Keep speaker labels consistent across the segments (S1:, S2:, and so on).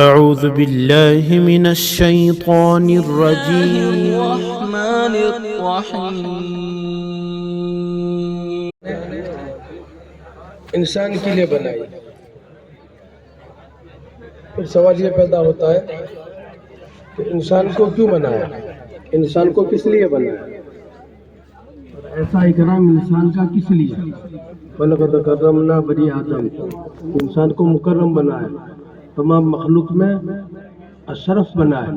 S1: أعوذ بالله من الشيطان الرجيم.
S2: الرحمن الرحیم.
S3: انسان کے لیے بنائی. پھر سوال یہ پیدا ہوتا ہے کہ انسان کو کیوں بنایا، انسان کو کس لیے بنایا، ایسا اکرام انسان کا کس لیے. وَلَقَدْ كَرَّمْنَا بَنِي آدم، انسان کو مکرم بنایا، تمام مخلوق میں اشرف بنایا.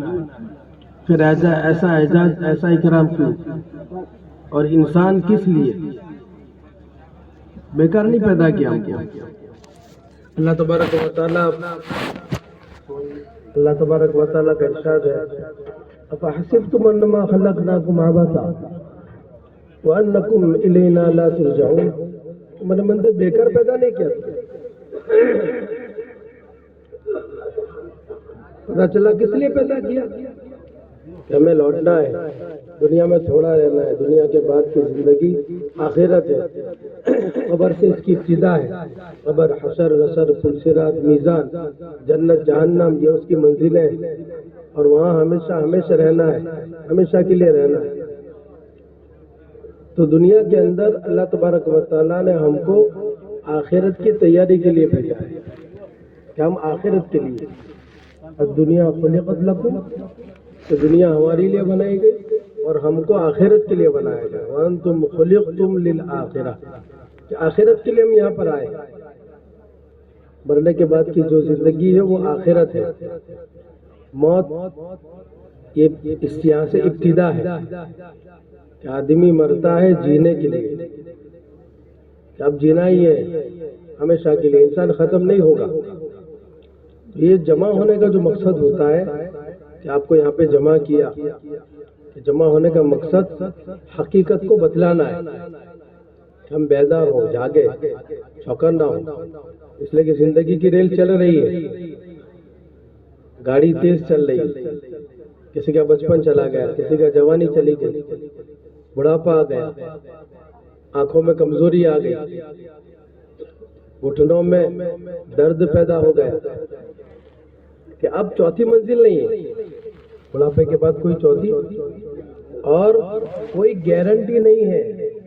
S3: پھر ایسا اعزاز، ایسا اکرام کیوں، اور انسان کس لیے؟ بیکار نہیں پیدا کیا ہم کو. اللہ تبارک و تعالیٰ کا ارشاد ہے، افحسبتم انما خلقناکم عبثا وانکم الینا لا ترجعون. تمہارے مندر بیکار پیدا نہیں کیا، پتا چلا کس لیے پیدا کیا کہ ہمیں لوٹنا ہے، دنیا میں تھوڑا رہنا ہے، دنیا کے بعد کی زندگی آخرت ہے. قبر سے اس کی ابتدا ہے، قبر، حشر، نشر، سلسلات، میزان، جنت، جہنم، یہ اس کی منزلیں ہیں، اور وہاں ہمیشہ رہنا ہے، ہمیشہ کے لیے رہنا ہے. تو دنیا کے اندر اللہ تبارک و تعالیٰ نے ہم کو آخرت کی تیاری کے لیے بھیجا ہے کہ ہم آخرت کے لیے. الدنیا خلقت لکم، تو دنیا ہمارے لیے بنائی گئی اور ہم کو آخرت کے لیے بنایا گیا. وانتم خلقتم للآخرہ، کہ آخرت کے لیے ہم یہاں پر آئے. مرنے کے بعد کی جو زندگی ہے وہ آخرت ہے. موت یہ اس یہاں سے ابتدا ہے کہ آدمی مرتا ہے جینے کے لیے، کہ اب جینا ہی ہے ہمیشہ کے لیے، انسان ختم نہیں ہوگا. یہ جمع ہونے کا جو مقصد ہوتا ہے کہ آپ کو یہاں پہ جمع کیا، کہ جمع ہونے کا مقصد حقیقت کو بتلانا ہے کہ ہم بیدار ہوں، جاگے، چوکن نہ ہوں. اس لیے کہ زندگی کی ریل چل رہی ہے، گاڑی تیز چل رہی ہے. کسی کا بچپن چلا گیا، کسی کا جوانی چلی گئی، بڑھاپا آ گیا، آنکھوں میں کمزوری آ گئی، گھٹنوں میں درد پیدا ہو گیا، کہ اب چوتھی منزل نہیں ہے. بڑھاپے کے بعد کوئی چوتھی اور کوئی گارنٹی نہیں ہے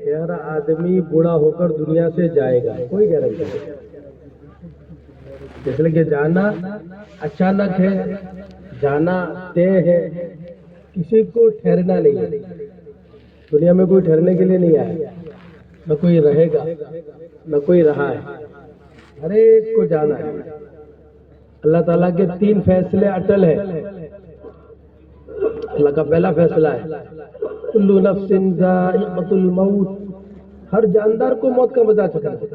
S3: کہ ہر آدمی بوڑھا ہو کر دنیا سے جائے گا، کوئی گارنٹی نہیں. اس لیے کہ جانا اچانک ہے، جانا طے ہے، کسی کو ٹھہرنا نہیں ہے. دنیا میں کوئی ٹھہرنے کے لیے نہیں آیا، نہ کوئی رہے گا نہ کوئی رہا ہے، ہر ایک کو جانا ہے. اللہ تعالیٰ کے 3 فیصلے اٹل ہے. اللہ کا پہلا فیصلہ ہے کل نفس ذائقۃ الموت، ہر جاندار کو موت کا مزہ چکھنا ہے.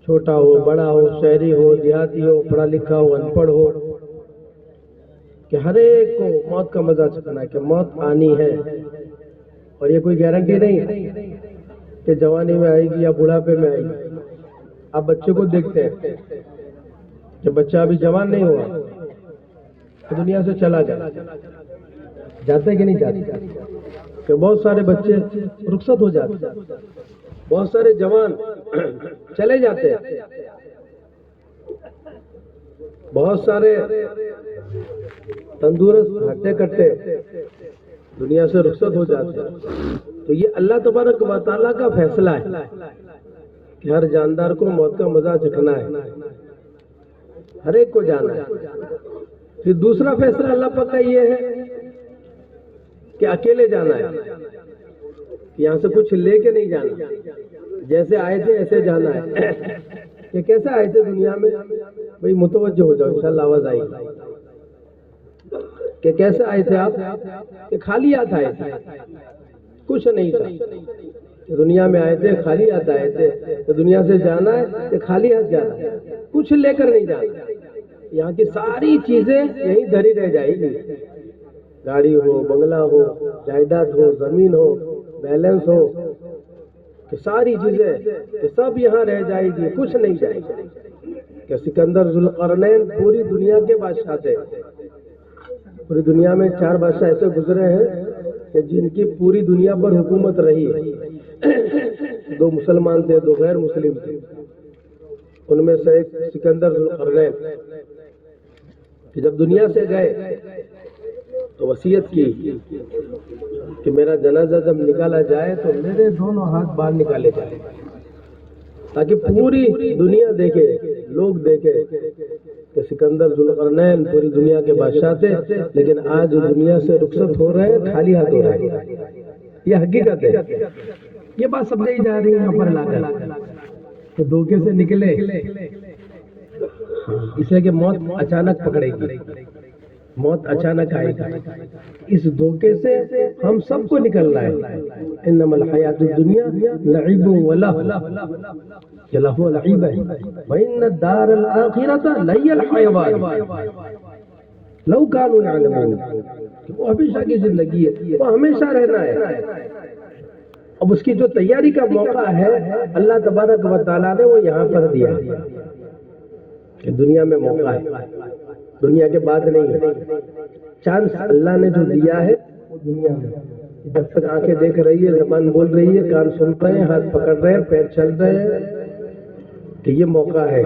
S3: چھوٹا ہو، بڑا ہو، شہری ہو، دیہاتی ہو، پڑھا لکھا ہو، ان پڑھ ہو، کہ ہر ایک کو موت کا مزہ چکھنا ہے کہ موت آنی ہے. اور یہ کوئی گارنٹی نہیں کہ جوانی میں آئے گی یا بڑھاپے میں آئے گی. آپ بچے کو دیکھتے ہیں کہ بچہ ابھی جوان نہیں ہوا، دنیا سے چلا گیا، جاتے کہ نہیں جاتے؟ کہ بہت سارے بچے رخصت ہو جاتے، بہت سارے جوان چلے جاتے ہیں، بہت سارے تندرست ہٹے کٹے دنیا سے رخصت ہو جاتے ہیں. تو یہ اللہ تبارک و تعالیٰ کا فیصلہ ہے کہ ہر جاندار کو موت کا مزہ چکھنا ہے، ہر ایک کو جانا ہے. پھر دوسرا فیصلہ اللہ پاک کا یہ ہے کہ اکیلے جانا ہے، یہاں سے کچھ لے کے نہیں جانا، جیسے آئے تھے ایسے جانا ہے. کہ کیسے آئے تھے دنیا میں؟ بھئی متوجہ ہو جاؤ، انشاءاللہ آواز آئی کہ کیسے آئے تھے آپ؟ کہ خالی ہاتھ آئے تھے، کچھ نہیں تھا. دنیا میں آئے تھے خالی ہاتھ آئے تھے، تو دنیا سے جانا ہے کہ خالی ہاتھ جانا ہے، کچھ لے کر نہیں جانا. یہاں کی ساری چیزیں یہیں دھری رہ جائے گی، گاڑی ہو، بنگلہ ہو، جائیداد ہو، زمین ہو، بیلنس ہو، کہ ساری چیزیں کہ سب یہاں رہ جائے گی، کچھ نہیں جائے گی. کہ سکندر ذوالقرنین پوری دنیا کے بادشاہ تھے. پوری دنیا میں 4 بادشاہ ایسے گزرے ہیں کہ جن کی پوری دنیا پر حکومت رہی ہے. 2 مسلمان تھے، 2 غیر مسلم تھے. ان میں سے ایک سکندر ذوالقرنین. کہ جب دنیا سے گئے تو وصیت کی کہ میرا جنازہ جب نکالا جائے تو میرے دونوں ہاتھ باہر نکالے جائیں تاکہ پوری دنیا دیکھے، لوگ دیکھے کہ سکندر ذوالقرنین پوری دنیا کے بادشاہ تھے، لیکن آج دنیا سے رخصت ہو رہے ہیں، خالی ہاتھ ہو رہے ہیں۔ یہ حقیقت ہے، یہ بات سمجھائی جا رہی ہے یہاں پر لا کر تو دھوکے سے نکلے، اس لیے کہ موت اچانک پکڑے گی، موت اچانک آئے گی، اس دھوکے سے ہم سب کو نکلنا ہے۔ انما الحیات الدنیا لعب ولہو، یہ لہو لعب ہے، وان الدار الاخرۃ لہی الحیوان لو کانوا یعلمون، وہ ہمیشہ کی زندگی ہے، وہ ہمیشہ رہنا ہے۔ اب اس کی جو تیاری کا موقع ہے اللہ تبارک و تعالیٰ نے وہ یہاں پر دیا ہے کہ دنیا میں موقع ہے، دنیا کے بعد نہیں ہے۔ چانس اللہ نے جو دیا ہے وہ دنیا میں، جب تک آنکھیں دیکھ رہی ہے، زبان بول رہی ہے، کان سن رہے ہیں، ہاتھ پکڑ رہے ہیں، پیر چل رہے ہیں، کہ یہ موقع ہے۔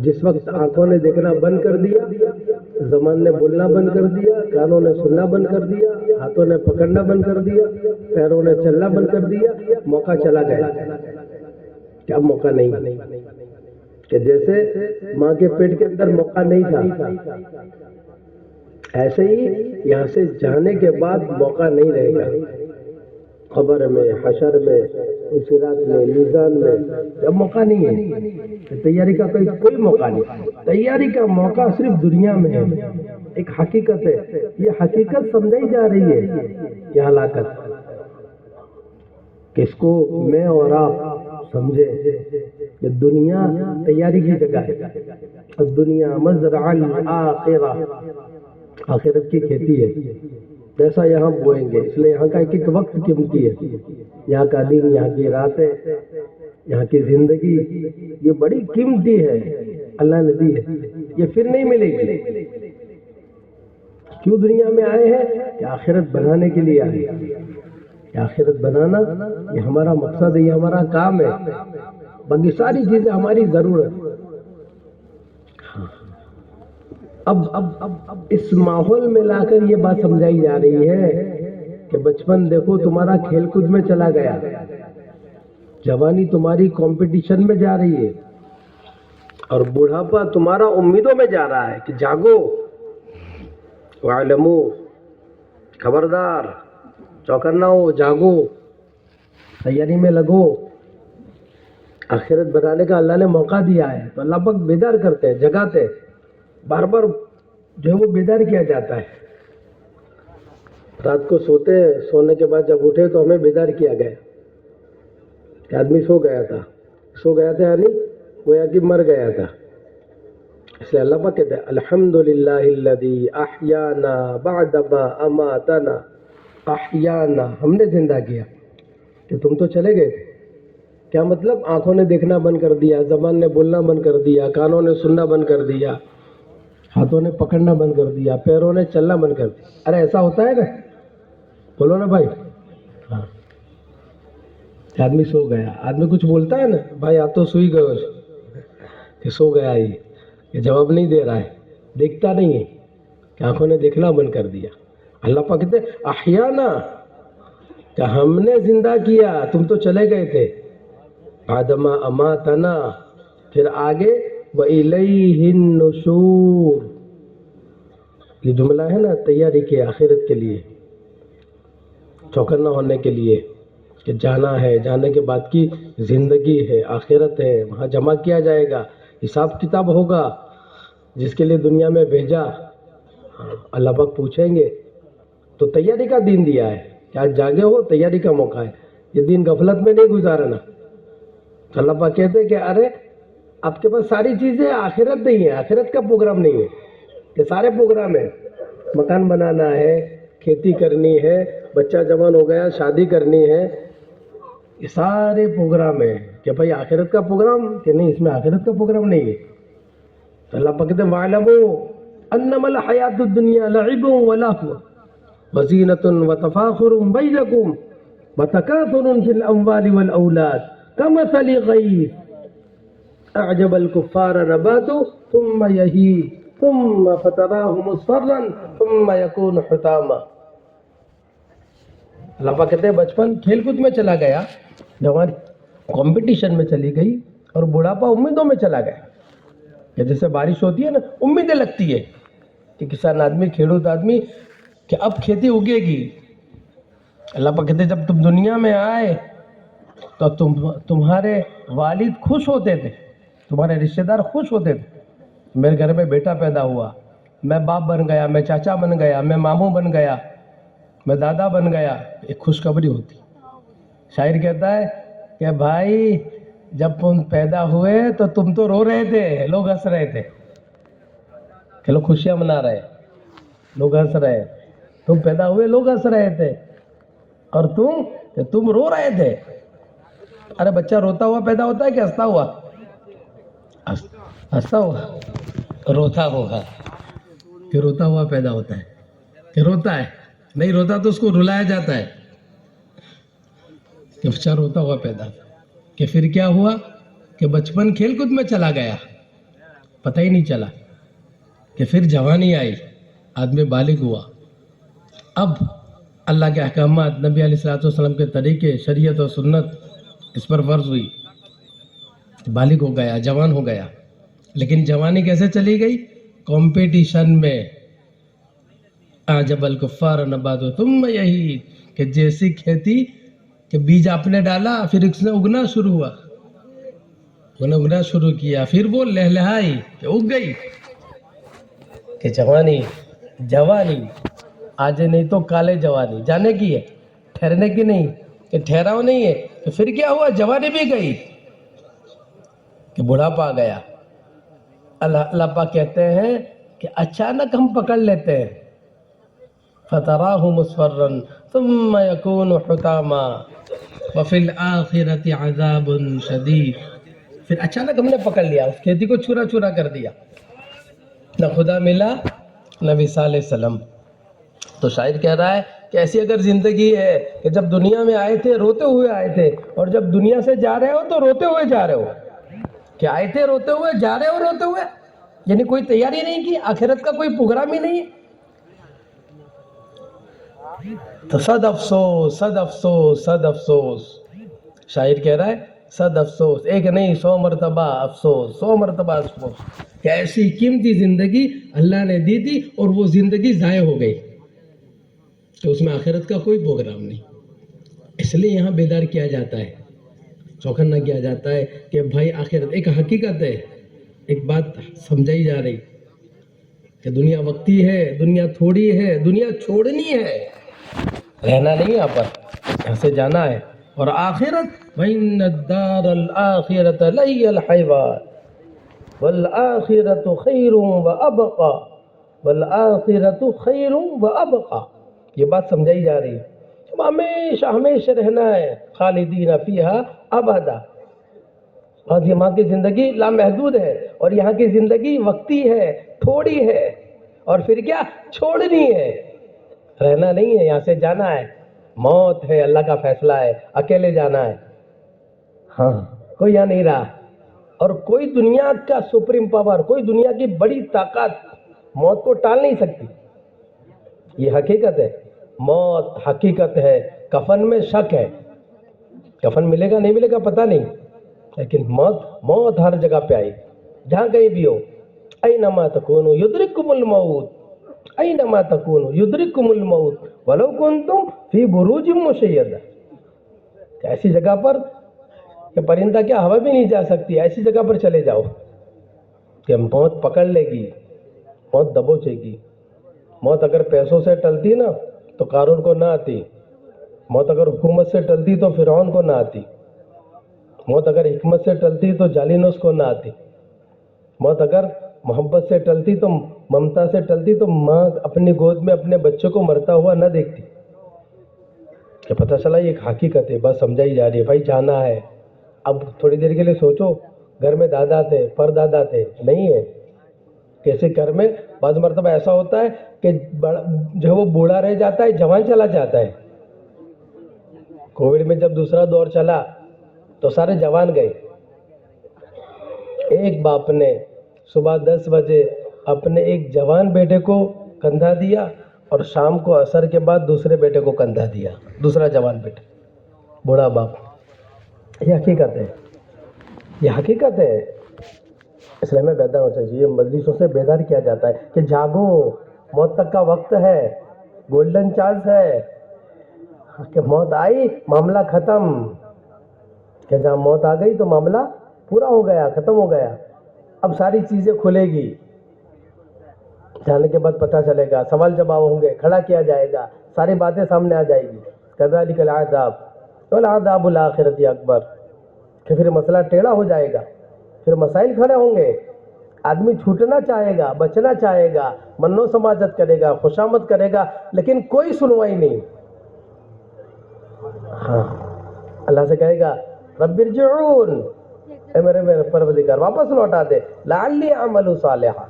S3: جس وقت آنکھوں نے دیکھنا بند کر دیا، زبان نے بولنا بند کر دیا، کانوں نے سننا بند کر دیا، ہاتھوں نے پکڑنا بند کر دیا، پیروں نے چلنا بند کر دیا، موقع چلا گیا کہ اب موقع نہیں، کہ جیسے ماں کے پیٹ کے اندر موقع نہیں تھا، ایسے ہی یہاں سے جانے کے بعد موقع نہیں رہے گا۔ قبر میں، حشر میں، صراط میں، میزان میں اب موقع نہیں ہے، تیاری کا کوئی موقع نہیں۔ تیاری کا موقع صرف دنیا میں ہے، ایک حقیقت ہے، یہ حقیقت سمجھائی جا رہی ہے، یہ ہلاکت، کہ اس کو میں اور آپ سمجھے کہ دنیا تیاری کی جگہ ہے، الدنیا مزرع الآخرہ، آخرت کی کھیتی ہے، جیسا یہاں بوئیں گے، اس لیے یہاں کا ایک ایک وقت قیمتی ہے، یہاں کا دن، یہاں کی راتیں، یہاں کی زندگی، یہ بڑی قیمتی ہے، اللہ نے دی ہے، یہ پھر نہیں ملے گی۔ کیوں دنیا میں آئے ہیں؟ کہ آخرت بنانے کے لیے آئے ہیں، کہ آخرت بنانا یہ ہمارا مقصد ہے، یہ ہمارا کام ہے، باقی ساری چیزیں ہماری ضرورت۔ اب اس ماحول میں لا کر یہ بات سمجھائی جا رہی ہے کہ بچپن دیکھو تمہارا کھیل کود میں چلا گیا، جوانی تمہاری کمپٹیشن میں جا رہی ہے، اور بڑھاپا تمہارا امیدوں میں جا رہا ہے کہ جاگو، وَاعْلَمُوا، خبردار، چوکنا ہو، جاگو، تیاری میں لگو۔ آخرت بنانے کا اللہ نے موقع دیا ہے تو اللہ پاک بیدار کرتے ہیں، جگاتے ہیں، بار بار جو ہے وہ بیدار کیا جاتا ہے۔ رات کو سوتے ہیں، سونے کے بعد جب اٹھے تو ہمیں بیدار کیا گیا کہ آدمی سو گیا تھا یعنی گویا کہ مر گیا تھا۔ اس لیے اللہ پاک کہتے ہیں الحمدللہ الذی احیانا بعد ما اماتنا، احیانا، ہم نے زندہ کیا، کہ تم تو چلے گئے تھے۔ کیا مطلب؟ آنکھوں نے دیکھنا بند کر دیا، زبان نے بولنا بند کر دیا، کانوں نے سننا بند کر دیا، ہاتھوں نے پکڑنا بند کر دیا، پیروں نے چلنا بند کر دیا۔ ارے ایسا ہوتا ہے نا؟ بولو نا بھائی۔ ہاں، آدمی سو گیا، آدمی کچھ بولتا ہے نا، بھائی آپ تو سوئی گئے، کہ سو گیا، یہ جواب نہیں دے رہا ہے، دیکھتا نہیں ہے، کہ آنکھوں نے دیکھنا بند کر دیا۔ اللہ پاک کہتے ہیں احیانا، کہ ہم نے زندہ کیا، تم تو چلے گئے تھے، بعدما اماتنا، پھر آگے وَإِلَيْهِ النُّشُورُ، یہ جملہ ہے نا تیاری کے آخرت کے لیے، چوکنا ہونے کے لیے، کہ جانا ہے، جانے کے بعد کی زندگی ہے، آخرت ہے، وہاں جمع کیا جائے گا، حساب کتاب ہوگا، جس کے لیے دنیا میں بھیجا اللہ پاک پوچھیں گے۔ تو تیاری کا دین دیا ہے کہ آج جاگے ہو، تیاری کا موقع ہے، یہ دن غفلت میں نہیں گزارنا۔ اللہ پاک کہتے ہیں کہ ارے آپ کے پاس ساری چیزیں، آخرت نہیں ہے، آخرت کا پروگرام نہیں ہے، کہ سارے پروگرام ہیں، مکان بنانا ہے، کھیتی کرنی ہے، بچہ جوان ہو گیا، شادی کرنی ہے، یہ سارے پروگرام ہیں، کہ بھائی آخرت کا پروگرام، کہ نہیں، اس میں آخرت کا پروگرام نہیں ہے۔ تو اللہ پاک کہتے ہیں وَاعْلَمُوا أَنَّمَا الْحَيَاةُ الدُّنْيَا لَعِبٌ وَلَهْوٌ وَزِينَةٌ وَتَفَاخُرٌ بَيْنَكُمْ وَتَكَاثُرٌ فِي الْأَمْوَالِ وَالْأَوْلَادِ كَمَثَلِ غَيْثٍ أَعْجَبَ الْكُفَّارَ نَبَاتُهُ ثُمَّ يَهِيجُ ثم فتراه مصفرا ثم يكون حطاما. اللہ پاک کہتے ہیں بچپن کھیل کود میں چلا گیا، جوانی کمپٹیشن میں چلی گئی، اور بڑھاپا امیدوں میں چلا گیا. کہ جیسے بارش ہوتی ہے نا، امیدیں لگتی ہے کہ کسان آدمی، کھیڑوت آدمی، کہ اب کھیتی اگے گی. اللہ پاک کہتے ہیں جب تم دنیا میں آئے تو تمہارے والد خوش ہوتے تھے، تمہارے رشتہ دار خوش ہوتے تھے. میرے گھر میں بیٹا پیدا ہوا، میں باپ بن گیا، میں چاچا بن گیا، میں ماموں بن گیا، میں دادا بن گیا. ایک خوشخبری ہوتی. شاعر کہتا ہے کہ بھائی جب تم پیدا ہوئے تو تم تو رو رہے تھے، لوگ ہنس رہے تھے، کہ لوگ خوشیاں منا رہے، لوگ ہنس رہے. تم پیدا ہوئے، لوگ ہنس رہے تھے، اور تم رو رہے تھے. ارے بچہ روتا ہوا پیدا ہوتا ہے کہ ہنستا ہوا؟ ہنستا ہوا، روتا ہوگا کہ روتا ہوا پیدا ہوتا ہے، کہ روتا ہے. نہیں روتا تو اس کو رلایا جاتا ہے کہ بچہ روتا ہوا پیدا. کہ پھر کیا ہوا کہ بچپن کھیل کود میں چلا گیا، پتہ ہی نہیں چلا. کہ پھر جوانی آئی، آدمی بالغ ہوا. اب اللہ کے احکامات، نبی علیہ الصلوۃ والسلام کے طریقے، شریعت اور سنت اس پر فرض ہوئی، بالغ ہو گیا، جوان ہو گیا. لیکن جوانی کیسے چلی گئی؟ کمپٹیشن میں. اعجب الکفار نباتو، تم یہی کہ جیسی کھیتی کہ بیج آپ نے ڈالا، پھر اس نے اگنا شروع ہوا، انہوں نے اگنا شروع کیا، پھر وہ لہلہائی کہ اگ گئی. کہ جوانی آج نہیں تو کالے جوانی جانے کی ہے، ٹھہرنے کی نہیں، کہ ٹھہراؤ نہیں ہے. کہ پھر کیا ہوا؟ جوانی بھی گئی، کہ بڑھاپا آ گیا. اللہ پاک کہتے ہیں کہ اچانک ہم پکڑ لیتے ہیں. فتراہ مصفرا ثم یکون حطاما وفی الآخرۃ عذاب شدید. پھر اچانک ہم نے پکڑ لیا، اس کھیتی کو چورا چورا کر دیا، نہ خدا ملا نہ وصال علیہ السلام. تو شاعر کہہ رہا ہے کہ ایسی اگر زندگی ہے کہ جب دنیا میں آئے تھے روتے ہوئے آئے تھے، اور جب دنیا سے جا رہے ہو تو روتے ہوئے جا رہے ہو. کہ آئے تھے روتے ہوئے، جا رہے ہو روتے ہوئے، یعنی کوئی تیاری نہیں کی، آخرت کا کوئی پروگرام ہی نہیں ہے. تو صد افسوس، صد افسوس، صد افسوس. شاعر کہہ رہا ہے صد افسوس، ایک نہیں 100 مرتبہ افسوس، 100 مرتبہ افسوس کہ ایسی قیمتی زندگی اللہ نے دی تھی اور وہ زندگی ضائع ہو گئی، کہ اس میں آخرت کا کوئی پروگرام نہیں. اس لیے یہاں بیدار کیا جاتا ہے، چوکنا کیا جاتا ہے کہ بھائی آخرت ایک حقیقت ہے. ایک بات سمجھائی جا رہی کہ دنیا وقتی ہے، دنیا تھوڑی ہے، دنیا چھوڑنی ہے، رہنا نہیں یہاں پر، یہاں سے جانا ہے. اور آخرت وَإِنَّ الدَّارَ الْآخِرَةَ لَهِيَ الْحَيْوَانُ وَالْآخِرَةُ خَيْرٌ وَأَبْقَىٰ وَالْآخِرَةُ خَيْرٌ وَأَبْقَىٰ. یہ بات سمجھائی جا رہی ہے، ہمیشہ ہمیشہ رہنا ہے، خالدین فیہا ابدا. اور یہاں کی زندگی لامحدود ہے، اور یہاں کی زندگی وقتی ہے، تھوڑی ہے، اور پھر کیا چھوڑنی ہے، رہنا نہیں ہے، یہاں سے جانا ہے. موت ہے، اللہ کا فیصلہ ہے، اکیلے جانا ہے. ہاں کوئی یہاں نہیں رہا، اور کوئی دنیا کا سپریم پاور، کوئی دنیا کی بڑی طاقت موت کو ٹال نہیں سکتی. یہ حقیقت ہے، موت حقیقت ہے. کفن میں شک ہے، کفن ملے گا نہیں ملے گا پتہ نہیں، لیکن موت ہر جگہ پہ آئی، جہاں کہیں بھی ہو. اینما تکونوا یدرککم الموت، اینما تکونوا یدرککم الموت ولو کنتم فی بروج مشیدہ. ایسی جگہ پر کہ پرندہ کیا ہوا بھی نہیں جا سکتی، ایسی جگہ پر چلے جاؤ کہ موت پکڑ لے گی، موت دبوچے گی. موت اگر پیسوں سے ٹلتی نا تو قارون کو نہ آتی، موت اگر حکومت سے ٹلتی تو فرعون کو نہ آتی، موت اگر حکمت سے ٹلتی تو جالینوس کو نہ آتی، موت اگر محبت سے ٹلتی تو ممتا سے ٹلتی تو ماں اپنی گود میں اپنے بچے کو مرتا ہوا نہ دیکھتی. کہ پتہ چلا یہ ایک حقیقت ہے، بس سمجھائی جا رہی ہے بھائی جانا ہے. اب تھوڑی دیر کے لیے سوچو، گھر میں دادا تھے، پردادا تھے، نہیں ہے. کیسے گھر میں بعض مرتبہ ایسا ہوتا ہے کہ جو وہ بوڑھا رہ جاتا ہے، جوان چلا جاتا ہے. کووڈ میں جب دوسرا دور چلا تو سارے جوان گئے. ایک باپ نے صبح 10 بجے اپنے ایک جوان بیٹے کو کندھا دیا اور شام کو عصر کے بعد دوسرے بیٹے کو کندھا دیا، دوسرا جوان بیٹا، بوڑھا باپ۔ یہ حقیقت ہے، یہ حقیقت ہے۔ اس لیے ہمیں بیدار ہونا چاہیے، مجلسوں سے بیدار کیا جاتا ہے کہ جاگو، موت تک کا وقت ہے، گولڈن چانس ہے کہ موت آئی معاملہ ختم، کہ جہاں موت آ گئی تو معاملہ پورا ہو گیا، ختم ہو گیا۔ اب ساری چیزیں کھلے گی، جانے کے بعد پتہ چلے گا، سوال جواب ہوں گے، کھڑا کیا جائے گا، ساری باتیں سامنے آ جائے گی۔ کذالک العذاب والعذاب الآخرۃ اکبر، کہ پھر مسئلہ ٹیڑھا ہو جائے گا، پھر مسائل کھڑے ہوں گے، آدمی چھوٹنا چاہے گا، بچنا چاہے گا، منو سماجت کرے گا، خوشامد کرے گا، لیکن کوئی سنوائی نہیں۔ ہاں، اللہ سے کہے گا رب ارجعون، اے میرے پروردگار واپس لوٹا دے، لعلی اعمل صالحا،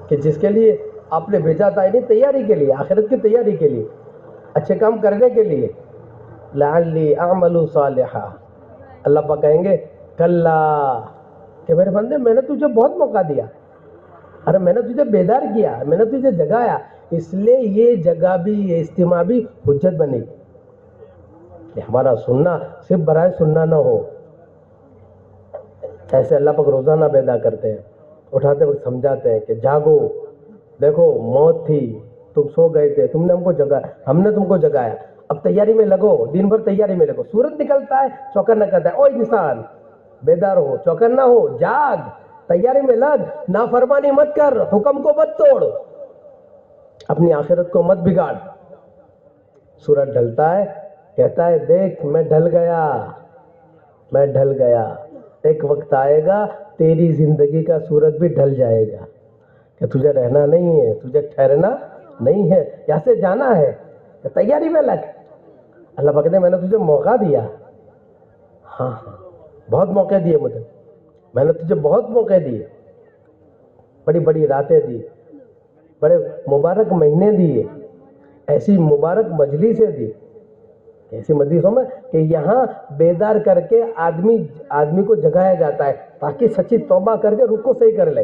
S3: کہ جس کے لیے آپ نے بھیجا تھا، یعنی تیاری کے لیے، آخرت کی تیاری کے لیے، اچھے کام کرنے کے لیے، لعلی اعمل صالحا۔ اللہ پاک کہیں گے کلا، کہ میرے بندے میں نے تجھے بہت موقع دیا، ارے میں نے تجھے بیدار کیا، میں نے تجھے جگایا، اس لیے یہ جگہ بھی، یہ اجتماع بھی حجت بنے گی کہ ہمارا سننا صرف برائے سننا نہ ہو۔ ایسے اللہ پاک روزانہ بیدار کرتے ہیں، اٹھاتے وقت سمجھاتے ہیں کہ جاگو، دیکھو موت تھی، تم سو گئے تھے، تم نے ہم کو جگایا، ہم نے تم کو جگایا، اب تیاری میں لگو، دن بھر تیاری میں لگو، سورج نکلتا ہے چوکر نہ کرتا ہے، او انسان بیدار ہو، چوکر نہ ہو، جاگ، تیاری میں لگ، نافرمانی مت کر، حکم کو مت توڑ، اپنی آخرت کو مت بگاڑ۔ سورج ڈھلتا ہے، کہتا ہے دیکھ میں ڈھل گیا، میں ڈھل گیا، ایک وقت آئے گا تیری زندگی کا سورج بھی ڈھل جائے گا، کہ تجھے رہنا نہیں ہے، تجھے ٹھہرنا نہیں ہے، یہاں سے جانا ہے، کہ تیاری میں لگ۔ اللہ پاک نے میں نے تجھے موقع دیا، ہاں بہت موقع دیے مجھے، میں نے تجھے بہت موقع دیے، بڑی بڑی راتیں دی، بڑے مبارک مہینے دیے، ایسی مبارک مجلسیں دی، ایسی مجلسوں میں کہ یہاں بیدار کر کے آدمی کو جگایا جاتا ہے تاکہ سچی توبہ کر کے رخ کو صحیح کر لے،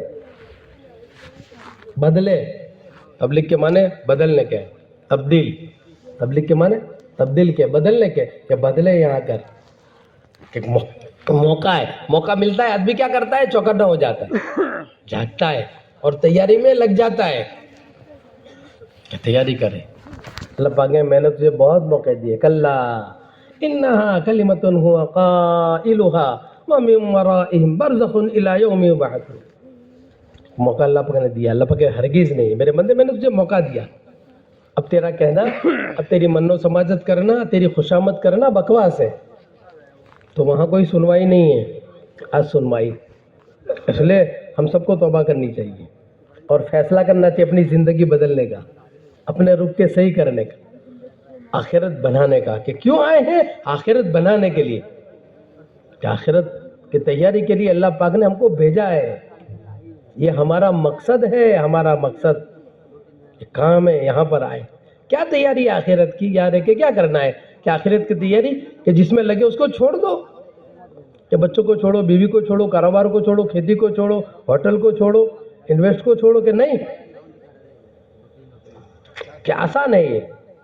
S3: بدلے۔ تبلیغ کے معنی بدلنے کے، تبدیل، تبلیغ کے معنی تبدیل کے، بدلنے کے، کہ بدلے یہاں کر، کہ موقع ہے، موقع ملتا ہے، آدمی کیا کرتا ہے، چوکنا ہو جاتا ہے، جاگتا ہے اور تیاری میں لگ جاتا ہے کہ تیاری کرے۔ اللہ پاک نے میں نے تجھے بہت موقع دیے، کلا انہا کلمۃ هو قائلها ومن ورائهم برزخ الی یوم یبعثون۔ موقع اللہ پاک نے دیا، اللہ پاک ہرگز نہیں، میرے بندے میں نے تجھے موقع دیا، اب تیرا کہنا، اب تیری منو سماجت کرنا، تیری خوشامد کرنا بکواس ہے، تو وہاں کوئی سنوائی نہیں ہے، آج سنوائی۔ اس لیے ہم سب کو توبہ کرنی چاہیے اور فیصلہ کرنا چاہیے اپنی زندگی بدلنے کا، اپنے رخ کے صحیح کرنے کا، آخرت بنانے کا، کہ کیوں آئے ہیں، آخرت بنانے کے لیے، کہ آخرت کی تیاری کے لیے اللہ پاک نے ہم کو بھیجا ہے، یہ ہمارا مقصد ہے، ہمارا مقصد کام ہے، یہاں پر آئے۔ کیا تیاری ہے آخرت کی، یاد ہے کہ کیا کرنا ہے، کہ آخرت کی تیاری کہ جس میں لگے اس کو چھوڑ دو، کہ بچوں کو چھوڑو، بیوی کو چھوڑو، کاروبار کو چھوڑو، کھیتی کو چھوڑو، ہوٹل کو چھوڑو، انویسٹ کو چھوڑو، کہ نہیں، کہ آسان ہے یہ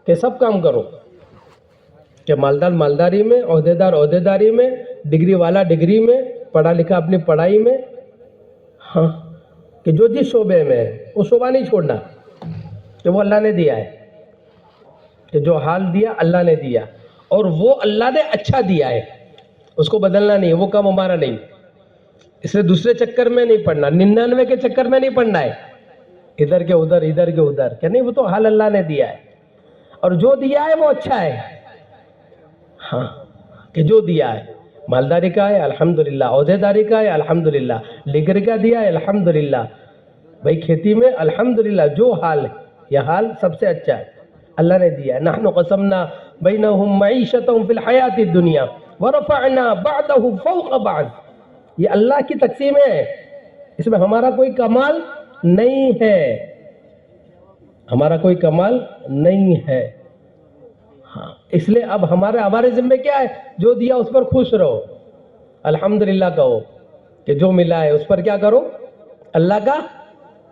S3: کہ سب کام کرو، کہ مالدار مالداری میں، عہدیدار عہدیداری میں، ڈگری والا ڈگری میں، پڑھا لکھا اپنی پڑھائی میں، ہاں، کہ جو جس شعبے میں ہے وہ شعبہ نہیں چھوڑنا، کہ وہ اللہ نے دیا ہے، کہ جو حال دیا اللہ نے دیا، اور وہ اللہ نے اچھا دیا ہے، اس کو بدلنا نہیں ہے، وہ کام ہمارا نہیں، اس لیے دوسرے چکر میں نہیں پڑنا، 99 کے چکر میں نہیں پڑنا ہے، ادھر کے ادھر، ادھر کے ادھر، کہ نہیں، وہ تو حال اللہ نے دیا ہے، اور جو دیا ہے وہ اچھا ہے، ہاں، کہ جو دیا ہے، مالداری کا ہے الحمدللہ، عہدیداری کا ہے الحمدللہ، ڈگری کا دیا ہے الحمدللہ، بھائی کھیتی میں الحمدللہ، جو حال ہے یہ حال سب سے اچھا ہے، اللہ نے دیا ہے۔ نحن قسمنا بینہم معیشتہم فی الحیات الدنیا ورفعنا بعضهم فوق بعض، یہ اللہ کی تقسیم ہے، اس میں ہمارا کوئی کمال نہیں ہے، ہمارا کوئی کمال نہیں ہے، ہاں، اس لیے اب ہمارے ذمہ کیا ہے، جو دیا اس پر خوش رہو، الحمدللہ کہو، کہ جو ملا ہے اس پر کیا کرو، اللہ کا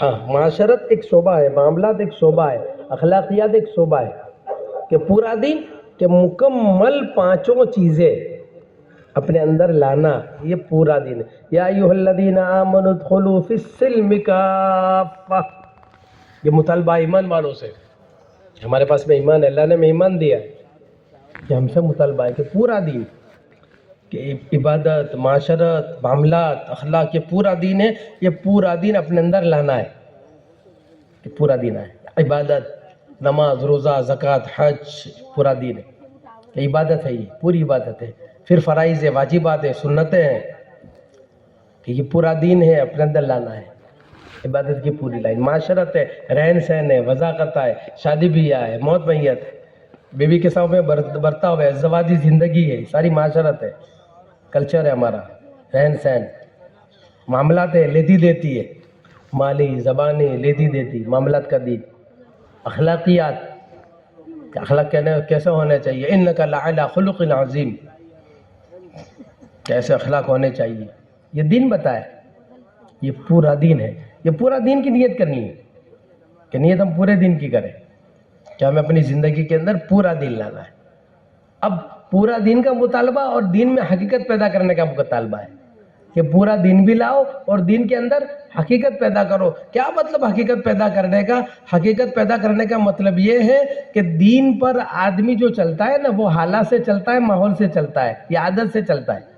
S3: ہاں معاشرت ایک شعبہ ہے، معاملات ایک شعبہ ہے، اخلاقیات ایک شعبہ ہے، کہ پورا دین کہ مکمل پانچوں چیزیں اپنے اندر لانا، یہ پورا دین ہے۔ یا ایھا الذین آمنوا ادخلوا فی السلم کافہ، یہ مطالبہ ایمان والوں سے، ہمارے پاس میں ایمان ہے، اللہ نے میں ایمان دیا ہے، کہ ہم سے مطالبہ ہے کہ پورا دین، کہ عبادت، معاشرت، معاملات، اخلاق، یہ پورا دین ہے، یہ پورا دین اپنے اندر لانا ہے، کہ پورا دین ہے۔ عبادت، نماز، روزہ، زکوٰۃ، حج، پورا دین ہے، کہ عبادت ہے، یہ پوری عبادت ہے۔ پھر فرائض ہے، واجبات ہے، سنتیں ہیں، کہ یہ پورا دین ہے، اپنے اندر لانا ہے، عبادت کی پوری لائن۔ معاشرت ہے، رہن سہن ہے، وضاقت ہے، شادی بیاہ ہے، موت میت ہے، بیوی کے ساتھ میں برتاؤ ہے، ازدواجی زندگی ہے، ساری معاشرت ہے، کلچر ہے ہمارا، رہن سہن، معاملات ہے، لیتی دیتی ہے، مالی، زبانی، لیتی دیتی، معاملات کا دین۔ اخلاقیات، کہ اخلاق کیسے ہونے چاہیے، انک لعلی خلق عظیم، کیسے اخلاق ہونے چاہیے، یہ دین بتائے، یہ پورا دین ہے۔ یہ پورا دین کی نیت کرنی ہے، کہ نیت ہم پورے دین کی کریں، کہ ہمیں اپنی زندگی کے اندر پورا دین لانا ہے۔ اب پورا دین کا مطالبہ اور دین میں حقیقت پیدا کرنے کا مطالبہ ہے، کہ پورا دین بھی لاؤ اور دین کے اندر حقیقت پیدا کرو۔ کیا مطلب حقیقت پیدا کرنے کا؟ حقیقت پیدا کرنے کا مطلب یہ ہے کہ دین پر آدمی جو چلتا ہے نا، وہ حالات سے چلتا ہے، ماحول سے چلتا ہے، یا عادت سے چلتا ہے،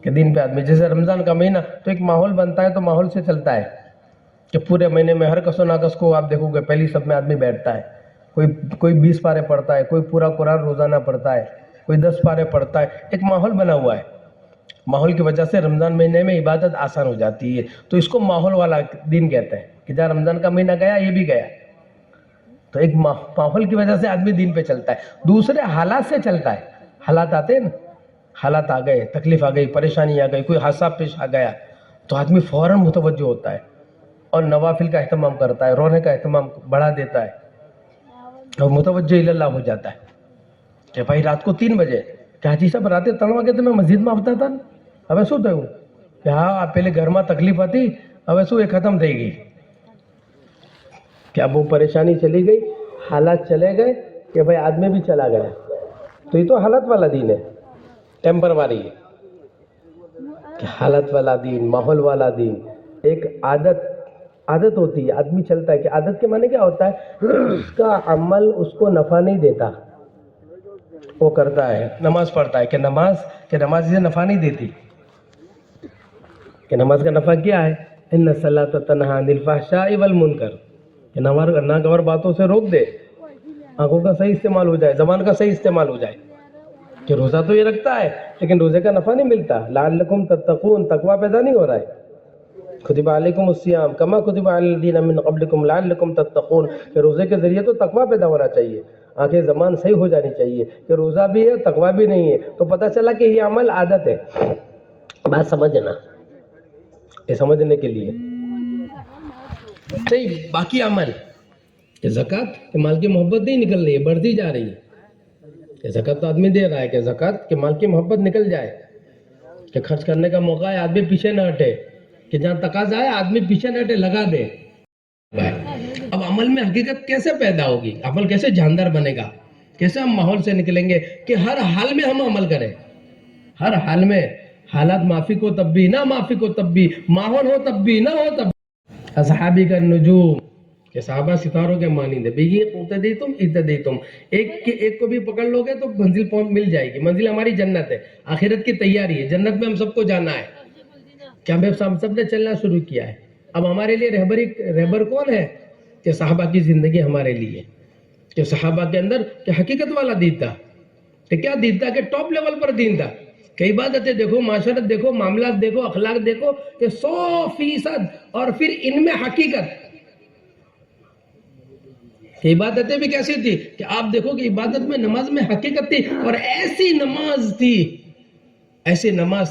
S3: کہ دین پہ آدمی، جیسے رمضان کا مہینہ تو ایک ماحول بنتا ہے، تو ماحول سے چلتا ہے، کہ پورے مہینے میں ہر کس و ناکس کو آپ دیکھو گے پہلی صف میں آدمی بیٹھتا ہے، کوئی 20 پارے پڑھتا ہے، کوئی پورا قرآن روزانہ پڑھتا ہے، کوئی 10 پارے پڑھتا ہے، ایک ماحول بنا ہوا ہے۔ ماحول کی وجہ سے رمضان مہینے میں عبادت آسان ہو جاتی ہے، تو اس کو ماحول والا دین کہتے ہیں، کہ جہاں رمضان کا مہینہ گیا یہ بھی گیا، تو ایک ماحول کی وجہ سے آدمی دین پہ چلتا ہے۔ دوسرے حالات سے چلتا ہے، حالات آتے ہیں نا، حالات آ گئے، تکلیف آ گئی، پریشانی آ گئی، کوئی حادثہ پیش آ گیا، تو آدمی فوراً متوجہ ہوتا ہے اور نوافل کا اہتمام کرتا ہے، رونے کا اہتمام بڑھا دیتا ہے، اور متوجہ اللہ ہو جاتا ہے، کہ بھائی رات کو 3 بجے کہ حاجی صاحب راتے تڑوا کے تو میں مسجد میں آتا تھا، હવે શું થયું کہ હા પેલે ઘરમાં તકલીફ હતી, હવે શું એ ખતમ થઈ ગઈ, کہ اب وہ پریشانی چلی گئی، حالات چلے گئے، کہ بھائی آدمی بھی چلا گیا، تو یہ تو حالت والا دین ہے، ٹیمپروری ہے، کہ حالت والا دین، ماحول والا دین۔ ایک عادت ہوتی ہے، آدمی چلتا ہے، کہ عادت کے معنی کیا ہوتا ہے؟ اس کا عمل اس کو نفع نہیں دیتا، وہ کرتا ہے، نماز پڑھتا ہے، کہ نماز اسے نفع نہیں دیتی، کہ نماز کا نفع کیا ہے؟ ان الصلاۃ تنہی عن الفحشاء والمنکر، کہ ناگوار باتوں سے روک دے، آنکھوں کا صحیح استعمال ہو جائے، زبان کا صحیح استعمال ہو جائے۔ کہ روزہ تو یہ رکھتا ہے لیکن روزے کا نفع نہیں ملتا، لعلکم تتقون، تقوی پیدا نہیں ہو رہا ہے۔ کتب علیکم الصیام کما کتب علی الذین من قبلکم لعلکم تتقون، کہ روزے کے ذریعے تو تقوی پیدا ہونا چاہیے، آنکھیں زبان صحیح ہو جانی چاہیے، کہ روزہ بھی ہے تقوی بھی نہیں ہے، تو پتہ چلا کہ یہ عمل عادت ہے۔ بات سمجھنا، یہ سمجھنے کے لیے صحیح۔ باقی عمل، کہ زکوٰۃ کہ مال کی محبت نہیں نکل رہی ہے، بڑھتی جا رہی ہے، کہ زکوٰۃ تو آدمی دے رہا ہے، کہ زکوٰۃ کہ مال کی محبت نکل جائے، کہ خرچ کرنے کا موقع ہے آدمی پیچھے نہ ہٹے، کہ جہاں تقاضا ہے آدمی پیچھے نہ ہٹے، لگا دے۔ اب عمل میں حقیقت کیسے پیدا ہوگی؟ عمل کیسے جاندار بنے گا؟ کیسے ہم ماحول سے نکلیں گے کہ ہر حال میں ہم عمل کریں، ہر حال میں، حالات معافق ہو تب بھی، نہ معافق ہو تب بھی، ماحول ہو تب بھی، نہ ہو تب بھی۔ اصحابی کا نجوم، کہ صحابہ ستاروں کے مانند ہے، بھئی اقتدیتم اہتدیتم، ایک کو بھی پکڑ لو گے تو منزل مل جائے گی۔ منزل ہماری جنت ہے، آخرت کی تیاری ہے، جنت میں ہم سب کو جانا ہے، کہ ہم سب نے چلنا شروع کیا ہے۔ اب ہمارے لیے رہبر کون ہے؟ کہ صحابہ کی زندگی ہمارے لیے، کہ صحابہ کے اندر کہ حقیقت والا دین تھا، کہ کیا دین تھا؟ کہ ٹاپ لیول پر دین تھا، کہ عبادتیں دیکھو، معاشرت دیکھو، معاملات دیکھو، اخلاق دیکھو، کہ 100%، اور پھر ان میں حقیقت، کہ عبادتیں بھی کیسی تھی، کہ آپ دیکھو کہ عبادت میں، نماز میں حقیقت تھی، اور ایسی نماز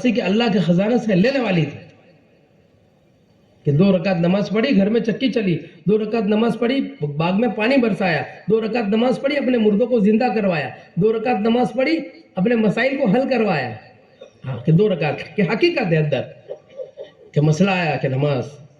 S3: تھی کہ اللہ کے خزانے سے لینے والی تھی، کہ 2 رکعت نماز پڑھی، گھر میں چکی چلی، 2 رکعت نماز پڑھی، باغ میں پانی برسایا، 2 رکعت نماز پڑھی، اپنے مردوں کو زندہ کروایا، 2 رکعت نماز پڑھی، اپنے مسائل کو حل کروایا۔ ہاں، کہ 2 رکعت کہ حقیقت ہے اندر، کہ مسئلہ آیا کہ نماز،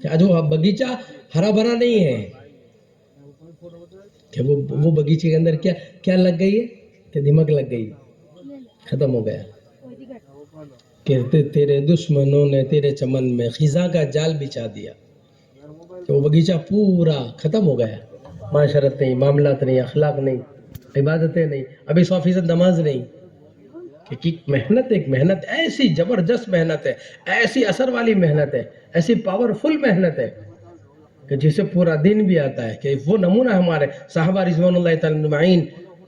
S3: کہ آج وہ بغیچہ ہرا بھرا نہیں ہے، کہ وہ بغیچے کے اندر کیا لگ گئی ہے کہ دمک لگ گئی، ختم ہو گیا، کہ تیرے دشمنوں نے تیرے چمن میں خزاں کا جال بچھا دیا، کہ وہ بغیچہ پورا ختم ہو گیا، معاشرت نہیں، معاملات نہیں، اخلاق نہیں، عبادتیں نہیں، ابھی 100% نماز نہیں، کہ محنت، ایک محنت ایسی زبردست محنت ہے، ایسی اثر والی محنت ہے، ایسی پاورفل محنت ہے کہ جسے پورا دن بھی آتا ہے، کہ وہ نمونہ ہمارے صحابہ رضوان اللہ تعالی اجمعین،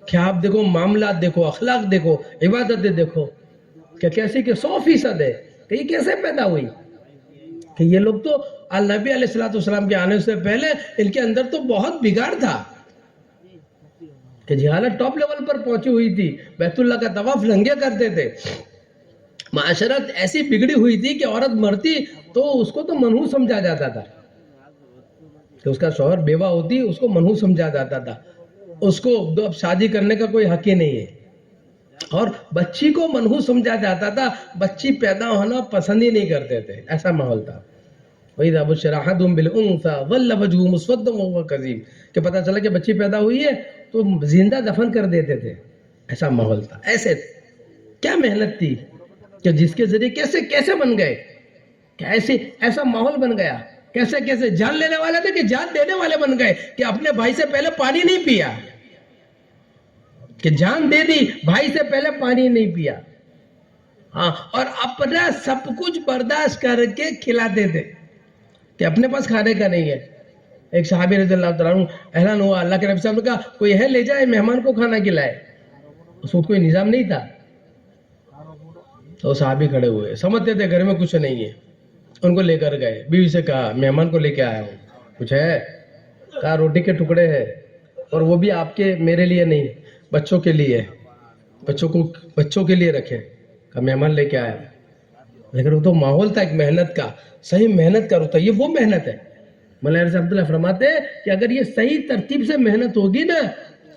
S3: کہ آپ دیکھو معاملات دیکھو، اخلاق دیکھو، عبادتیں دیکھو کہ کیسی کہ 100% ہے، کہ یہ کیسے پیدا ہوئی، کہ یہ لوگ تو النبی علیہ السلام کے آنے سے پہلے ان کے اندر تو بہت بگاڑ تھا، کہ جہالت ٹاپ لیول پر پہنچی ہوئی تھی، بیت اللہ کا طواف لنگے کرتے تھے، معاشرت ایسی بگڑی ہوئی تھی کہ عورت مرتی تو اس کو تو منحوس سمجھا جاتا تھا، کہ اس کا شوہر بیوہ ہوتی اس کو منحوس سمجھا جاتا تھا، اس کو اب شادی کرنے کا کوئی حق ہی نہیں ہے، اور بچی کو منحوس سمجھا جاتا تھا، بچی پیدا ہونا پسند ہی نہیں کرتے تھے، ایسا ماحول تھا۔ وَإِذَا بُشِّرَ أَحَدُهُم بِالْأُنثَىٰ ظَلَّ وَجْهُهُ مُسْوَدًّا وَهُوَ كَظِيمٌ، کہ پتہ چلا کہ بچی پیدا ہوئی ہے تو زندہ دفن کر دیتے تھے، ایسا ماحول تھا۔ ایسے کیا محنت تھی کہ جس کے ذریعے کیسے بن گئے، کہ ایسا ماحول بن گیا، کیسے جان لینے والے تھے کہ جان دینے والے بن گئے، کہ اپنے بھائی سے پہلے پانی نہیں پیا، کہ جان دے دی، بھائی سے پہلے پانی نہیں پیا، ہاں، اور اپنا سب کچھ برداشت کر کے کھلاتے تھے، کہ اپنے پاس کھانے کا نہیں ہے۔ ایک صحابی رضی اللہ تعالیٰ عنہ اعلان ہوا، اللہ کے نبی صاحب نے کہا کوئی ہے لے جائے مہمان کو کھانا کھلائے، اس کو کوئی نظام نہیں تھا، تو صحابی کھڑے ہوئے، سمجھتے تھے گھر میں کچھ نہیں ہے، ان کو لے کر گئے، بیوی سے کہا مہمان کو لے کے آیا ہوں، کچھ ہے؟ کہا روٹی کے ٹکڑے ہیں، اور وہ بھی آپ کے میرے لیے نہیں، بچوں کے لیے، بچوں کے لیے رکھے، کہا مہمان لے کے آیا، لیکن وہ تو ماحول تھا ایک محنت کا، صحیح محنت کا ہوتا، یہ وہ محنت ہے۔ مولانا رضا عبداللہ فرماتے ہیں کہ اگر یہ صحیح ترتیب سے محنت ہوگی نا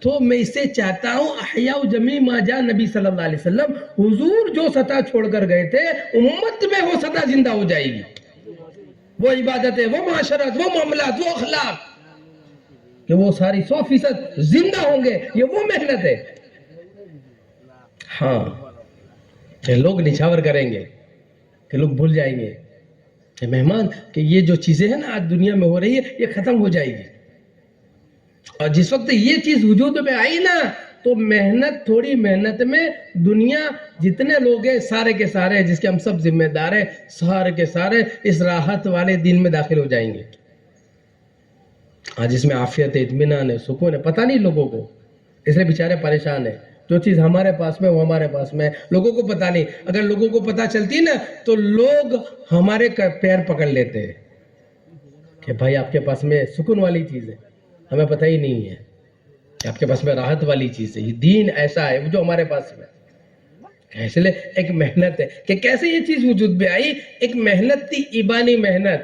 S3: تو میں اسے چاہتا ہوں احیاء جمیع ما جاء نبی صلی اللہ علیہ وسلم، حضور جو سطح چھوڑ کر گئے تھے امت میں وہ سطح زندہ ہو جائے گی، وہ عبادتیں، وہ معاشرت، وہ معاملات، وہ اخلاق، کہ وہ ساری 100% زندہ ہوں گے، یہ وہ محنت ہے۔ ہاں، کہ لوگ نچھاور کریں گے، کہ لوگ بھول جائیں گے کہ مہمان، کہ یہ جو چیزیں ہیں نا آج دنیا میں ہو رہی ہے یہ ختم ہو جائے گی، اور جس وقت یہ چیز وجود میں آئی نا تو محنت، تھوڑی محنت میں دنیا جتنے لوگ ہیں سارے کے سارے، جس کے ہم سب ذمہ دار ہیں، سارے کے سارے اس راحت والے دن میں داخل ہو جائیں گے، آج اس میں عافیت ہے، اطمینان ہے، سکون ہے، پتہ نہیں لوگوں کو، اس لیے بیچارے پریشان ہیں، جو چیز ہمارے پاس میں وہ ہمارے پاس میں، لوگوں کو پتہ نہیں، اگر لوگوں کو پتہ چلتی نا تو لوگ ہمارے پیر پکڑ لیتے ہیں کہ بھائی آپ کے پاس میں سکون والی چیز ہے، ہمیں پتہ ہی نہیں ہے کہ آپ کے پاس میں راحت والی چیز ہے، یہ دین ایسا ہے جو ہمارے پاس میں، اس لیے ایک محنت ہے کہ کیسے یہ چیز وجود میں آئی، ایک محنت تھی، ایمانی محنت،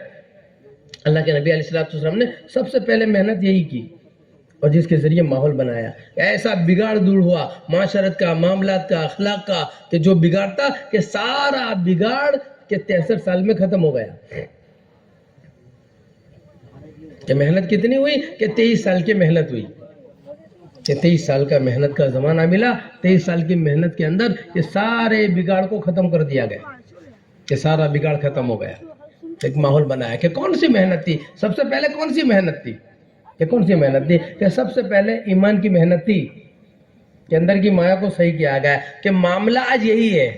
S3: اللہ کے نبی علیہ السلام نے سب سے پہلے محنت یہی کی، اور جس کے ذریعے ماحول بنایا، ایسا بگاڑ دور ہوا معاشرت کا، معاملات کا، اخلاق کا، کہ جو بگاڑتا کہ سارا بگاڑ کہ 63 سال میں ختم ہو گیا، کہ محنت کتنی ہوئی کہ 23 سال کی محنت ہوئی، کہ 23 سال کا محنت کا زمانہ ملا، 23 سال کی محنت کے اندر یہ سارے بگاڑ کو ختم کر دیا گیا، کہ سارا بگاڑ ختم ہو گیا، ایک ماحول بنایا، کہ کون سی محنت تھی، سب سے پہلے کون سی محنت تھی، کہ کون سی محنت تھی، کہ سب سے پہلے ایمان کی محنت تھی، کہ اندر کی مایا کو صحیح کیا گیا، کہ معاملہ آج یہی ہے،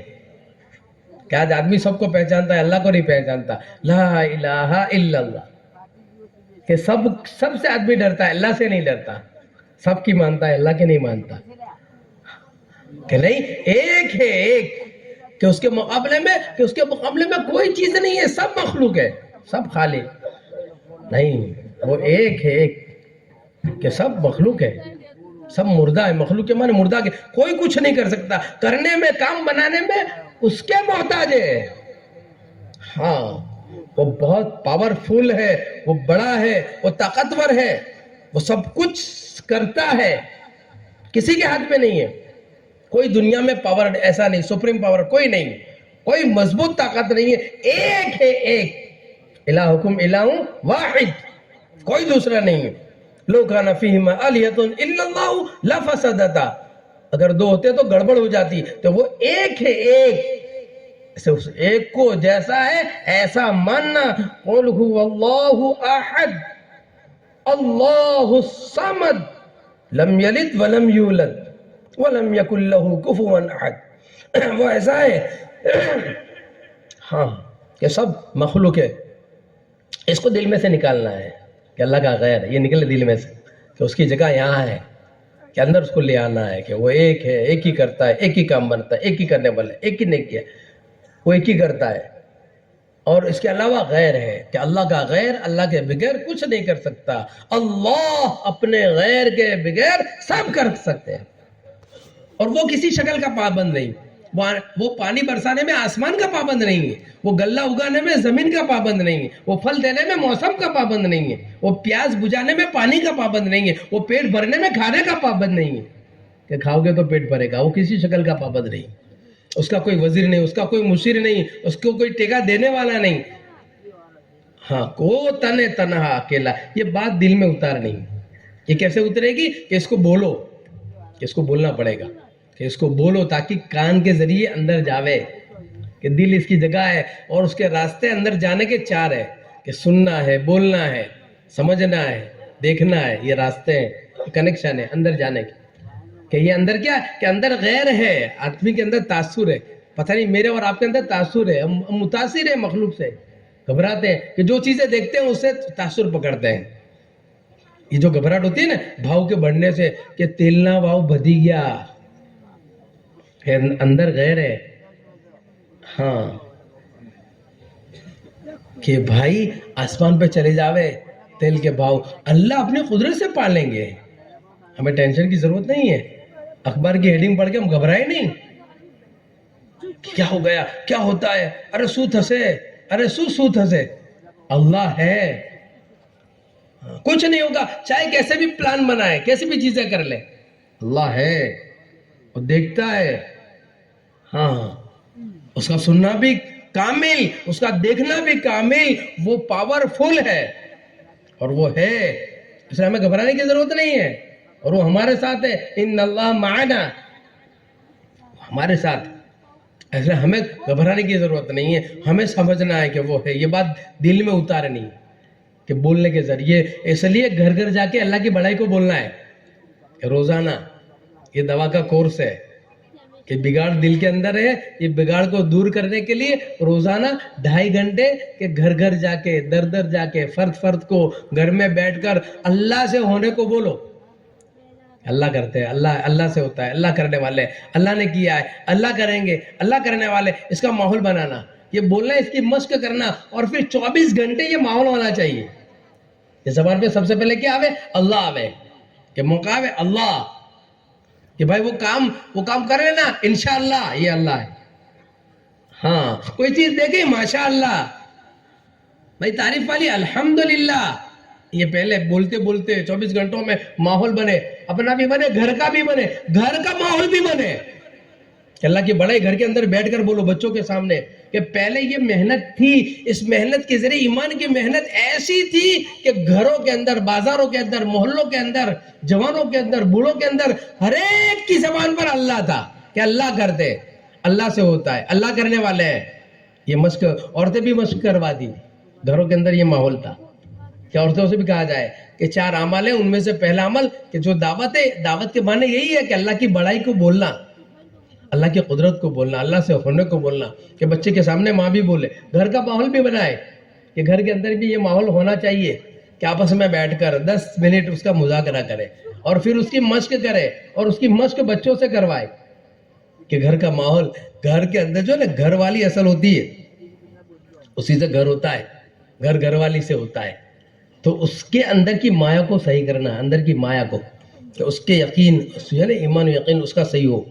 S3: کہ آج آدمی سب کو پہچانتا ہے، اللہ کو نہیں پہچانتا، لا الہ الا اللہ، کہ سب سے آدمی ڈرتا ہے، اللہ سے نہیں ڈرتا، سب کی مانتا ہے، اللہ کے نہیں مانتا، کہ نہیں ایک ہے، ایک، کہ اس کے مقابلے میں کوئی چیز نہیں ہے، سب مخلوق ہے، سب خالق نہیں، وہ ایک ہے، ایک، کہ سب مخلوق ہے، سب مردہ ہے، مخلوق کے معنی مردہ کے، کوئی کچھ نہیں کر سکتا، کرنے میں، کام بنانے میں اس کے محتاج ہے، ہاں، وہ بہت پاورفل ہے، وہ بڑا ہے، وہ طاقتور ہے، وہ سب کچھ کرتا ہے، کسی کے ہاتھ میں نہیں ہے، کوئی دنیا میں پاور ایسا نہیں، سپریم پاور کوئی نہیں، کوئی مضبوط طاقت نہیں ہے، ایک ہے، ایک، الہکم الہ واحد، کوئی دوسرا نہیں ہے. لو کان فیہما آلہۃ الا اللہ لفسدتا، اگر دو ہوتے تو گڑبڑ ہو جاتی، تو وہ ایک ہے، ایک، اس ایک کو جیسا ہے ایسا ماننا. قل هو اللہ احد اللہ الصمد لم یلد ولم یولد ولم یکن لہ کفوا احد. وہ ایسا ہے ہاں کہ سب مخلوق ہے. اس کو دل میں سے نکالنا ہے کہ اللہ کا غیر، یہ نکلے دل میں سے کہ اس کی جگہ یہاں ہے، کہ اندر اس کو لے آنا ہے کہ وہ ایک ہے، ایک ہی کرتا ہے، ایک ہی کام بنتا ہے، ایک ہی کرنے والا ہے، ایک ہی نہیں کیا، وہ ایک ہی کرتا ہے. اور اس کے علاوہ غیر ہے کہ اللہ کا غیر، اللہ کے بغیر کچھ نہیں کر سکتا. اللہ اپنے غیر کے بغیر سب کر سکتے ہیں، اور وہ کسی شکل کا پابند نہیں. وہ پانی برسانے میں آسمان کا پابند نہیں ہے، وہ غلہ اگانے میں زمین کا پابند نہیں ہے، وہ پھل دینے میں موسم کا پابند نہیں ہے، وہ پیاس بجھانے میں پانی کا پابند نہیں ہے، وہ پیٹ بھرنے میں کھانے کا پابند نہیں ہے کہ کھاؤ گے تو پیٹ بھرے گا. وہ کسی شکل کا پابند نہیں، اس کا کوئی وزیر نہیں، اس کا کوئی مشیر نہیں، اس کو کوئی ٹیکہ دینے والا نہیں. ہاں کو تنہا اکیلا. یہ بات دل میں اتارنی. یہ کیسے اترے گی؟ کہ اس کو بولو، کہ اس کو بولنا پڑے گا، کہ اس کو بولو تاکہ کان کے ذریعے اندر جاوے، کہ دل اس کی جگہ ہے اور اس کے راستے اندر جانے کے چار ہے، کہ سننا ہے، بولنا ہے، سمجھنا ہے، دیکھنا ہے. یہ راستے ہیں، کنیکشن ہے اندر جانے کی. کہ یہ اندر کیا ہے؟ کہ اندر غیر ہے. آدمی کے اندر تاثر ہے، پتہ نہیں میرے اور آپ کے اندر تاثر ہے، ہم متاثر ہیں مخلوق سے، گھبراتے ہیں کہ جو چیزیں دیکھتے ہیں اس سے تاثر پکڑتے ہیں. یہ جو گھبراہٹ ہوتی ہے نا بھاؤ کے بڑھنے سے، کہ تیل نہ بھاؤ بدھی گیا، اندر غیر ہے. ہاں کہ بھائی آسمان پہ چلے جاوے تیل کے بھاؤ، اللہ اپنی قدرت سے پالیں گے، ہمیں ٹینشن کی ضرورت نہیں ہے. اخبار کی ہیڈنگ پڑھ کے ہم گھبرائے نہیں، کیا ہو گیا، کیا ہوتا ہے، ارے سو تھسے، ارے سو تھسے. اللہ ہے، کچھ نہیں ہوگا، چاہے کیسے بھی پلان بنائے، کیسی بھی چیزیں کر لے، اللہ ہے، وہ دیکھتا ہے. ہاں اس کا سننا بھی کامل، اس کا دیکھنا بھی کامل، وہ پاورفل ہے اور وہ ہے. اس لیے ہمیں گھبرانے کی ضرورت نہیں ہے، اور وہ ہمارے ساتھ ہے. ان اللہ معنا، ہمارے ساتھ. اس لیے ہمیں گھبرانے کی ضرورت نہیں ہے، ہمیں سمجھنا ہے کہ وہ ہے. یہ بات دل میں اتارنی کہ بولنے کے ذریعے. اس لیے گھر گھر جا کے اللہ کی بڑائی کو بولنا ہے کہ روزانہ. یہ دوا کا کورس ہے کہ بگاڑ دل کے اندر ہے، یہ بگاڑ کو دور کرنے کے لیے روزانہ 2.5 گھنٹے کہ گھر گھر جا کے، در در جا کے، فرد کو گھر میں بیٹھ کر اللہ سے ہونے کو بولو. اللہ کرتے ہیں، اللہ سے ہوتا ہے، اللہ کرنے والے، اللہ نے کیا ہے، اللہ کریں گے، اللہ کرنے والے. اس کا ماحول بنانا، یہ بولنا، اس کی مشق کرنا، اور پھر 24 گھنٹے یہ ماحول ہونا چاہیے. یہ زبان پہ سب سے پہلے کیا آوے؟ اللہ آوے، کہ موقع آوے اللہ، کہ بھائی وہ کام کر لینا انشاءاللہ، یہ اللہ ہے. ہاں کوئی چیز دیکھیں ماشاءاللہ، بھائی تعریف والی الحمدللہ. یہ پہلے بولتے بولتے 24 گھنٹوں میں ماحول بنے، اپنا بھی بنے، گھر کا بھی بنے، گھر کا ماحول بھی بنے. کہ اللہ کی بڑائی گھر کے اندر بیٹھ کر بولو بچوں کے سامنے کہ پہلے یہ محنت تھی، اس محنت کے ذریعے ایمان کی محنت ایسی تھی کہ گھروں کے اندر، بازاروں کے اندر، محلوں کے اندر، جوانوں کے اندر، بوڑھوں کے اندر، ہر ایک کی زبان پر اللہ تھا کہ اللہ کرتے، اللہ سے ہوتا ہے، اللہ کرنے والے ہیں. یہ مشق عورتیں بھی مشق کروا دی، گھروں کے اندر یہ ماحول تھا کہ عورتوں سے بھی کہا جائے کہ 4 عمل ہیں، ان میں سے پہلا عمل کہ جو دعوت ہے، دعوت کے معنی یہی ہے کہ اللہ کی بڑائی کو بولنا، اللہ کی قدرت کو بولنا، اللہ سے ہونے کو بولنا. کہ بچے کے سامنے ماں بھی بولے، گھر کا ماحول بھی بنائے کہ گھر کے اندر بھی یہ ماحول ہونا چاہیے کہ آپس میں بیٹھ کر 10 منٹ اس کا مذاکرہ کرے اور پھر اس کی مشق کرے، اور اس کی مشق بچوں سے کروائے. کہ گھر کا ماحول، گھر کے اندر جو نا گھر والی اصل ہوتی ہے، اسی سے گھر ہوتا ہے، گھر والی سے ہوتا ہے. تو اس کے اندر کی مایا کو صحیح کرنا، اندر کی مایا کو، کہ اس کے یقین، ایمان و یقین اس کا صحیح ہو،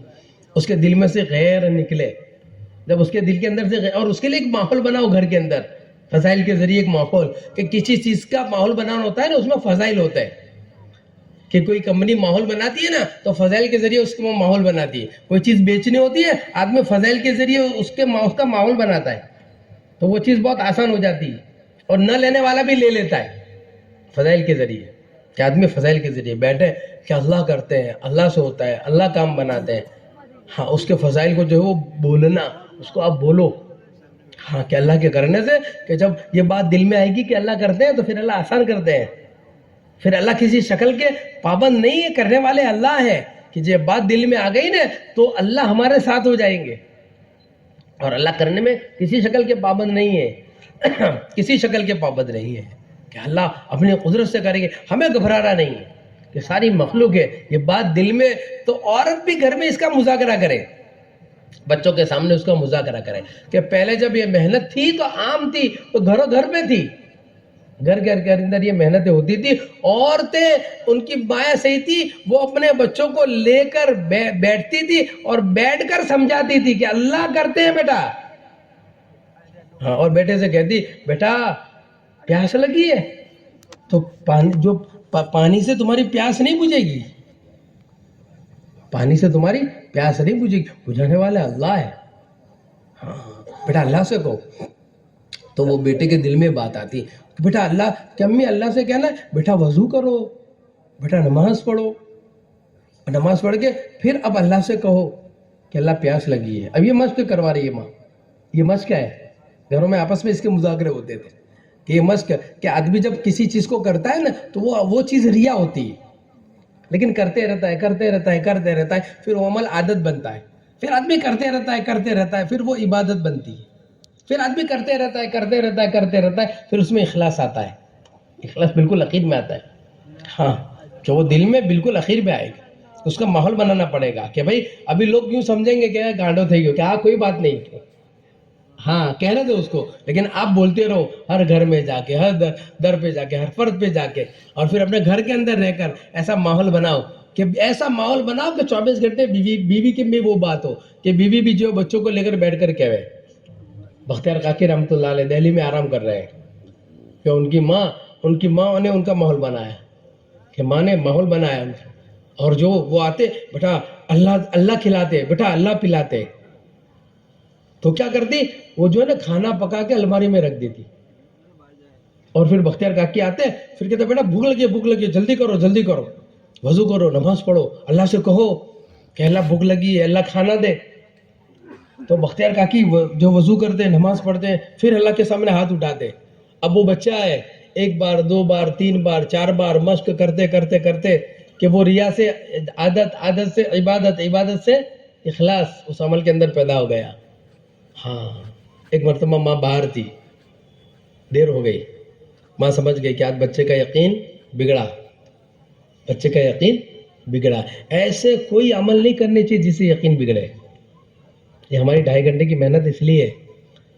S3: اس کے دل میں سے غیر نکلے. جب اس کے دل کے اندر سے اور اس کے لیے ایک ماحول بناؤ گھر کے اندر، فضائل کے ذریعے ایک ماحول. کہ کسی چیز کا ماحول بنانا ہوتا ہے نا، اس میں فضائل ہوتا ہے. کہ کوئی کمپنی ماحول بناتی ہے نا تو فضائل کے ذریعے اس کو ماحول بناتی ہے. کوئی چیز بیچنی ہوتی ہے، آدمی فضائل کے ذریعے اس کا ماحول بناتا ہے، تو وہ چیز بہت آسان ہو جاتی ہے. اور نہ لینے والا بھی لے لیتا ہے فضائل کے ذریعے، کہ آدمی فضائل کے ذریعے بیٹھے کہ اللہ کرتے ہیں، اللہ سے ہوتا ہے، اللہ کام بناتے ہیں. ہاں اس کے فضائل کو جو ہے وہ بولنا، اس کو آپ بولو. ہاں کہ اللہ کے کرنے سے، کہ جب یہ بات دل میں آئے گی کہ اللہ کرتے ہیں تو پھر اللہ آسان کرتے ہیں. پھر اللہ کسی شکل کے پابند نہیں ہے، کرنے والے اللہ ہیں. کہ جب بات دل میں آ گئی نا تو اللہ ہمارے ساتھ ہو جائیں گے. اور اللہ کرنے میں کسی شکل کے پابند نہیں ہے کسی شکل کے پابند نہیں ہے، کہ اللہ اپنی قدرت سے کریں گے. ہمیں گھبرانا نہیں ہے کہ ساری مخلوق ہے، یہ بات دل میں، تو عورت بھی گھر میں اس کا مذاکرہ کرے، بچوں کے سامنے اس کا مذاکرہ کرے کہ پہلے جب یہ محنت تھی تو عام تھی، تو گھروں گھر میں تھی، گھر کے اندر یہ محنتیں ہوتی تھی. عورتیں ان کی مائیں صحیح تھی، وہ اپنے بچوں کو لے کر بیٹھتی تھی اور بیٹھ کر سمجھاتی تھی کہ اللہ کرتے ہیں بیٹا. ہاں اور بیٹے سے کہتی بیٹا پیاس لگی ہے تو پانی سے تمہاری پیاس نہیں بجھے گی، پانی سے تمہاری پیاس نہیں بجھے گی، بجھانے والا اللہ ہے. ہاں بیٹا اللہ سے کہو. تو وہ بیٹے کے دل میں بات آتی کہ بیٹا اللہ، کہ امی اللہ سے کہنا بیٹا وضو کرو، بیٹا نماز پڑھو، نماز پڑھ کے پھر اب اللہ سے کہو کہ اللہ پیاس لگی ہے. اب یہ مشق کروا رہی ہے ماں. یہ مشق ہے، گھروں میں آپس میں اس کے مذاکرے ہوتے تھے کہ یہ مشق، کہ آدمی جب کسی چیز کو کرتا ہے نا تو وہ چیز ریا ہوتی ہے، لیکن کرتے رہتا ہے، پھر وہ عمل عادت بنتا ہے. پھر آدمی کرتے رہتا ہے، پھر وہ عبادت بنتی ہے. پھر آدمی کرتے رہتا ہے، پھر اس میں اخلاص آتا ہے. اخلاص بالکل اخیر میں آتا ہے. ہاں کہ وہ دل میں بالکل اخیر میں آئے گا. اس کا ماحول بنانا پڑے گا کہ بھائی ابھی لوگ یوں سمجھیں گے کہ گانڈو تھے گئے، کہ ہاں کوئی بات نہیں، ہاں کہنے دو اس کو، لیکن آپ بولتے رہو ہر گھر میں جا کے، ہر در پہ جا کے، ہر فرد پہ جا کے، اور پھر اپنے گھر کے اندر رہ کر ایسا ماحول بناؤ کہ 24 گھنٹے بیوی کی بھی وہ بات ہو کہ بیوی بھی جو بچوں کو لے کر بیٹھ کر کہے. بختیار کاکی رحمۃ اللہ علیہ دہلی میں آرام کر رہے ہیں کہ ان کی ماں نے ان کا ماحول بنایا، کہ ماں نے ماحول بنایا ان کا. اور جو وہ آتے بیٹا اللہ کھلاتے، بیٹا اللہ پلاتے، تو کیا کرتی وہ جو ہے نا کھانا پکا کے الماری میں رکھ دیتی. اور پھر بختیار کاکی آتے، پھر کہتے بیٹا بھوک لگی جلدی کرو، وضو کرو، نماز پڑھو، اللہ سے کہو کہ اللہ بھوک لگی ہے، اللہ کھانا دے. تو بختیار کاکی جو وضو کرتے، نماز پڑھتے ہیں، پھر اللہ کے سامنے ہاتھ اٹھاتے. اب وہ بچہ ہے، 1 بار 2 بار 3 بار 4 بار مشق کرتے کہ وہ ریا سے عادت سے عبادت سے اخلاص اس عمل کے اندر پیدا ہو گیا. ہاں ایک مرتبہ ماں باہر تھی، دیر ہو گئی، ماں سمجھ گئی کہ آج بچے کا یقین بگڑا. ایسے کوئی عمل نہیں کرنے چاہیے جس سے یقین بگڑے. یہ ہماری 2.5 گھنٹے کی محنت اس لیے ہے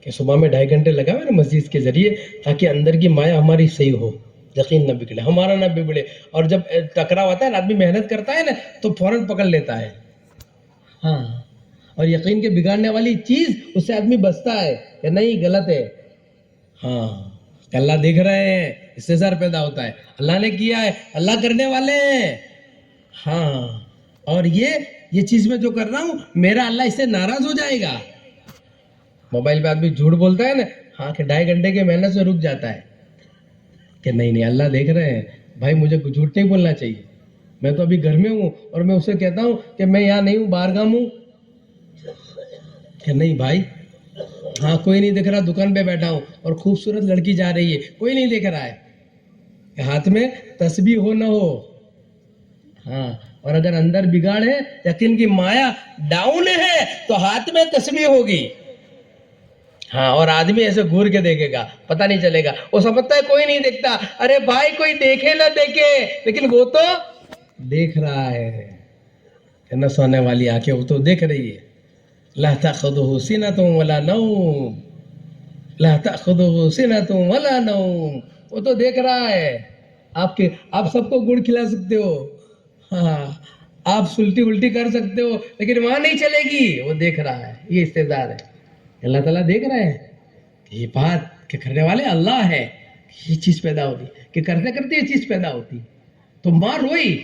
S3: کہ صبح میں 2.5 گھنٹے لگا ہوئے نا مسجد کے ذریعے، تاکہ اندر کی مایا ہماری صحیح ہو، یقین نہ بگڑے، ہمارا نہ بگڑے. اور جب ٹکراؤ آتا ہے نا، آدمی محنت کرتا ہے نا تو فوراً پکڑ لیتا ہے. ہاں اور یقین کے بگاڑنے والی چیز اس سے آدمی بچتا ہے کہ نہیں غلط ہے. ہاں کہ اللہ دیکھ رہے ہیں، استحضار پیدا ہوتا ہے، اللہ نے کیا ہے، اللہ کرنے والے ہیں. ہاں اور یہ چیز میں جو کر رہا ہوں میرا اللہ اس سے ناراض ہو جائے گا. موبائل پہ آدمی جھوٹ بولتا ہے نا، ہاں کہ 2.5 گھنٹے کے محنت سے رک جاتا ہے کہ نہیں اللہ دیکھ رہے ہیں، بھائی مجھے جھوٹ نہیں بولنا چاہیے، میں تو ابھی گھر میں ہوں اور میں اسے کہتا ہوں کہ میں یہاں نہیں ہوں، باہر گام ہوں، کہ نہیں بھائی ہاں کوئی نہیں دیکھ رہا، دکان پہ بیٹھا ہوں اور خوبصورت لڑکی جا رہی ہے، کوئی نہیں دیکھ رہا ہے، کہ ہاتھ میں تسبیح ہو نہ ہو. ہاں اور اگر اندر بگاڑ ہے، یقین کی مایا ڈاؤن ہے، تو ہاتھ میں تسبیح ہوگی. ہاں اور آدمی ایسے گھور کے دیکھے گا، پتہ نہیں چلے گا، وہ سمجھتا ہے کوئی نہیں دیکھتا. ارے بھائی کوئی دیکھے نہ دیکھے لیکن وہ تو دیکھ رہا ہے، کہ نہ سونے والی آنکھیں وہ تو دیکھ رہی ہے. لا تأخذه سنة ولا نوم، لا تأخذه سنة ولا نوم، وہ تو دیکھ رہا ہے. آپ سب کو گڑ کھلا سکتے ہو، ہاں آپ الٹی کر سکتے ہو، لیکن وہاں نہیں چلے گی، وہ دیکھ رہا ہے. یہ استعداد ہے، اللہ تعالیٰ دیکھ رہے ہیں کہ یہ بات کہ کرنے والے اللہ ہے. یہ چیز پیدا ہوتی کہ کرتے کرتے یہ چیز پیدا ہوتی. تو ماں روئی،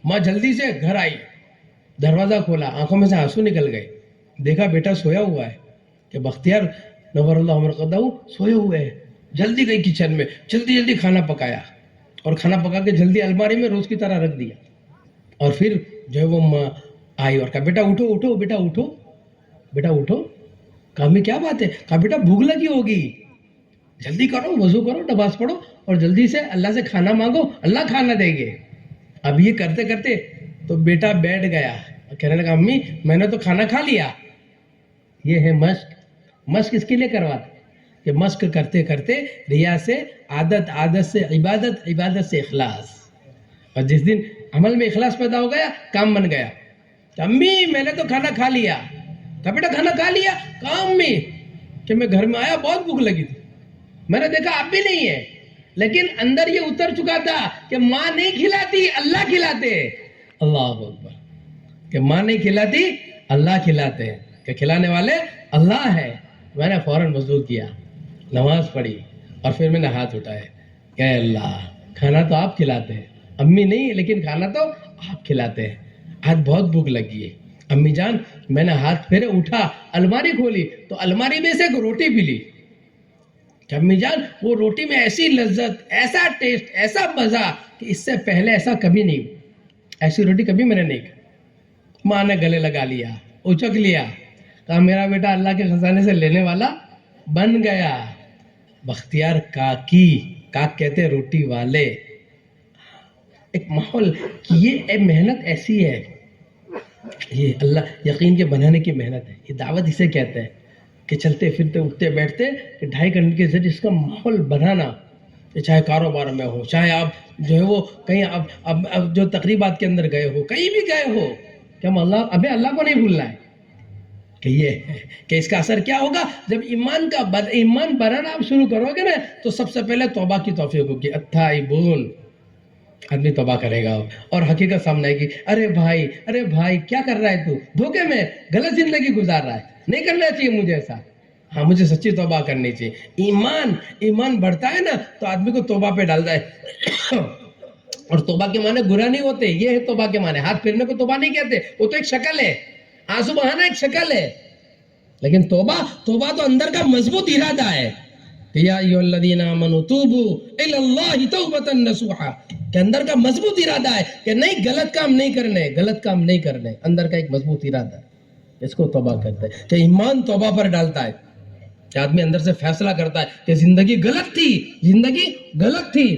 S3: ماں جلدی سے گھر آئی، دروازہ کھولا، آنکھوں میں سے آنسو نکل گئے، دیکھا بیٹا سویا ہوا ہے، کہ بختیار نور اللہ مرقدہ سوئے ہوئے ہیں. جلدی گئی کچن میں، جلدی جلدی کھانا پکایا، اور کھانا پکا کے جلدی الماری میں روز کی طرح رکھ دیا، اور پھر جو ہے وہ ماں آئی اور کہا بیٹا اٹھو اٹھو بیٹا اٹھو، بیٹا اٹھو. کہا میں کیا بات ہے؟ کہا بیٹا بھوک لگی ہوگی، جلدی کرو، وضو کرو، نماز پڑھو، اور جلدی سے اللہ سے کھانا مانگو، اللہ کھانا دیں گے. اب یہ کرتے کرتے تو بیٹا بیٹھ گیا، کہنے لگا امی میں نے تو کھانا کھا لیا. یہ ہے مشق. مشق اس کے لیے کرواتے کہ مشق کرتے کرتے ریا سے عادت، عادت سے عبادت، عبادت سے اخلاص، اور جس دن عمل میں اخلاص پیدا ہو گیا کام بن گیا. کہ امی میں نے تو کھانا کھا لیا. کہا بیٹا کھانا کھا لیا؟ کہا امی کہ میں گھر میں آیا بہت بھوک لگی تھی، میں نے دیکھا آپ بھی نہیں ہے، لیکن اندر یہ اتر چکا تھا کہ ماں نہیں کھلاتی اللہ کھلاتے. اللہ اکبر. کہ ماں نہیں کھلاتی اللہ کھلاتے ہیں، کہ کھلانے والے اللہ ہے. میں نے فوراً وضو کیا، نماز پڑھی، اور پھر میں نے ہاتھ اٹھائے کہ اے اللہ کھانا تو آپ کھلاتے ہیں، امی نہیں لیکن کھانا تو آپ کھلاتے ہیں. آج بہت بھوک لگی ہے امی جان. میں نے ہاتھ پھیرے، اٹھا، الماری کھولی تو الماری میں سے ایک روٹی ملی. کہ امی جان وہ روٹی میں ایسی لذت، ایسا ٹیسٹ، ایسا مزہ کہ اس سے پہلے ایسا کبھی نہیں، ایسی روٹی کبھی میں نے نہیں کھائی. ماں نے گلے لگا لیا، اچک لیا، کہا میرا بیٹا اللہ کے خزانے سے لینے والا بن گیا. بختیار کاکی، کاک کہتے روٹی والے. ایک ماحول کہ یہ محنت ایسی ہے، یہ اللہ یقین کے بنانے کی محنت ہے. یہ دعوت اسے کہتے ہیں کہ چلتے پھرتے اٹھتے بیٹھتے کہ 2.5 گھنٹے کے ذریعے اس کا ماحول بنانا. چاہے کاروبار میں ہو، چاہے آپ جو ہے وہ کہیں اب جو تقریبات کے اندر گئے ہو، کہیں بھی گئے ہو، کہ ہم اللہ کو نہیں بھولنا ہے. کہ یہ ہے کہ اس کا اثر کیا ہوگا جب ایمان بنانا آپ شروع کرو گے نا، تو سب سے پہلے توبہ کی توفیق ہوگی. التائبون، آدمی توبہ کرے گا اور حقیقت سامنے آئے گی. ارے بھائی کیا کر رہا ہے تو؟ دھوکے میں غلط زندگی گزار رہا ہے، نہیں کرنا چاہیے مجھے ایسا. ہاں مجھے سچی توبہ کرنی چاہیے. ایمان بڑھتا ہے نا تو آدمی کو توبہ پہ ڈالتا ہے. اور توبہ کے معنی گناہ نہیں ہوتے، یہ ہے توبہ کے معنی. ہاتھ پھیرنے کو توبہ نہیں کہتے، وہ تو ایک شکل ہے، آنسو بہانا ایک شکل ہے. لیکن توبہ تو اندر کا مضبوط ارادہ ہے. یا ایھا الذین آمنوا توبوا الی اللہ توبۃ نصوحا، کہ اندر کا مضبوط ارادہ ہے کہ نہیں غلط کام نہیں کرنے. اندر کا ایک مضبوط ارادہ ہے، اس کو توبہ کہتے ہیں. کہ ایمان توبہ پر ڈالتا ہے، کہ آدمی اندر سے فیصلہ کرتا ہے کہ زندگی غلط تھی،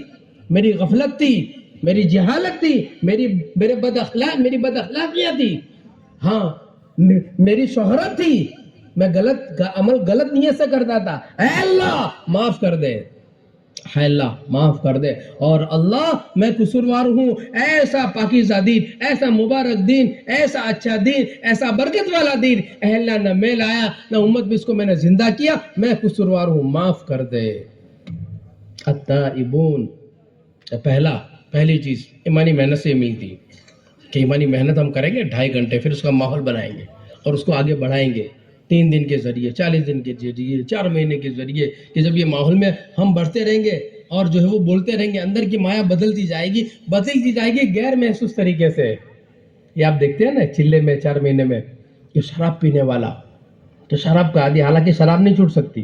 S3: میری غفلت تھی، میری جہالت تھی، میری بد اخلاقیاں تھی، ہاں میری شہرت تھی، میں غلط نیت سے کرتا تھا. اے اللہ معاف کر دے، اے اللہ معاف کر دے. اور اللہ میں قصوروار ہوں، ایسا پاکیزہ دین، ایسا مبارک دین، ایسا اچھا دین، ایسا برکت والا دین اے اللہ نہ میں لایا نہ امت میں اس کو میں نے زندہ کیا، میں قصوروار ہوں، معاف کر دے. التائبون، پہلی چیز ایمانی محنت سے ملتی، کہ ایمانی محنت ہم کریں گے 2.5 گھنٹے، پھر اس کا ماحول بنائیں گے اور اس کو آگے بڑھائیں گے 3 دن کے ذریعے، 40 دن کے ذریعے، 4 مہینے کے ذریعے. کہ جب یہ ماحول میں ہم بڑھتے رہیں گے اور جو ہے وہ بولتے رہیں گے، اندر کی مایا بدلتی جائے گی غیر محسوس طریقے سے. یہ آپ دیکھتے ہیں نا چلے میں 4 مہینے میں یہ شراب پینے والا، تو شراب کا عادی، حالانکہ شراب نہیں چھوٹ سکتی.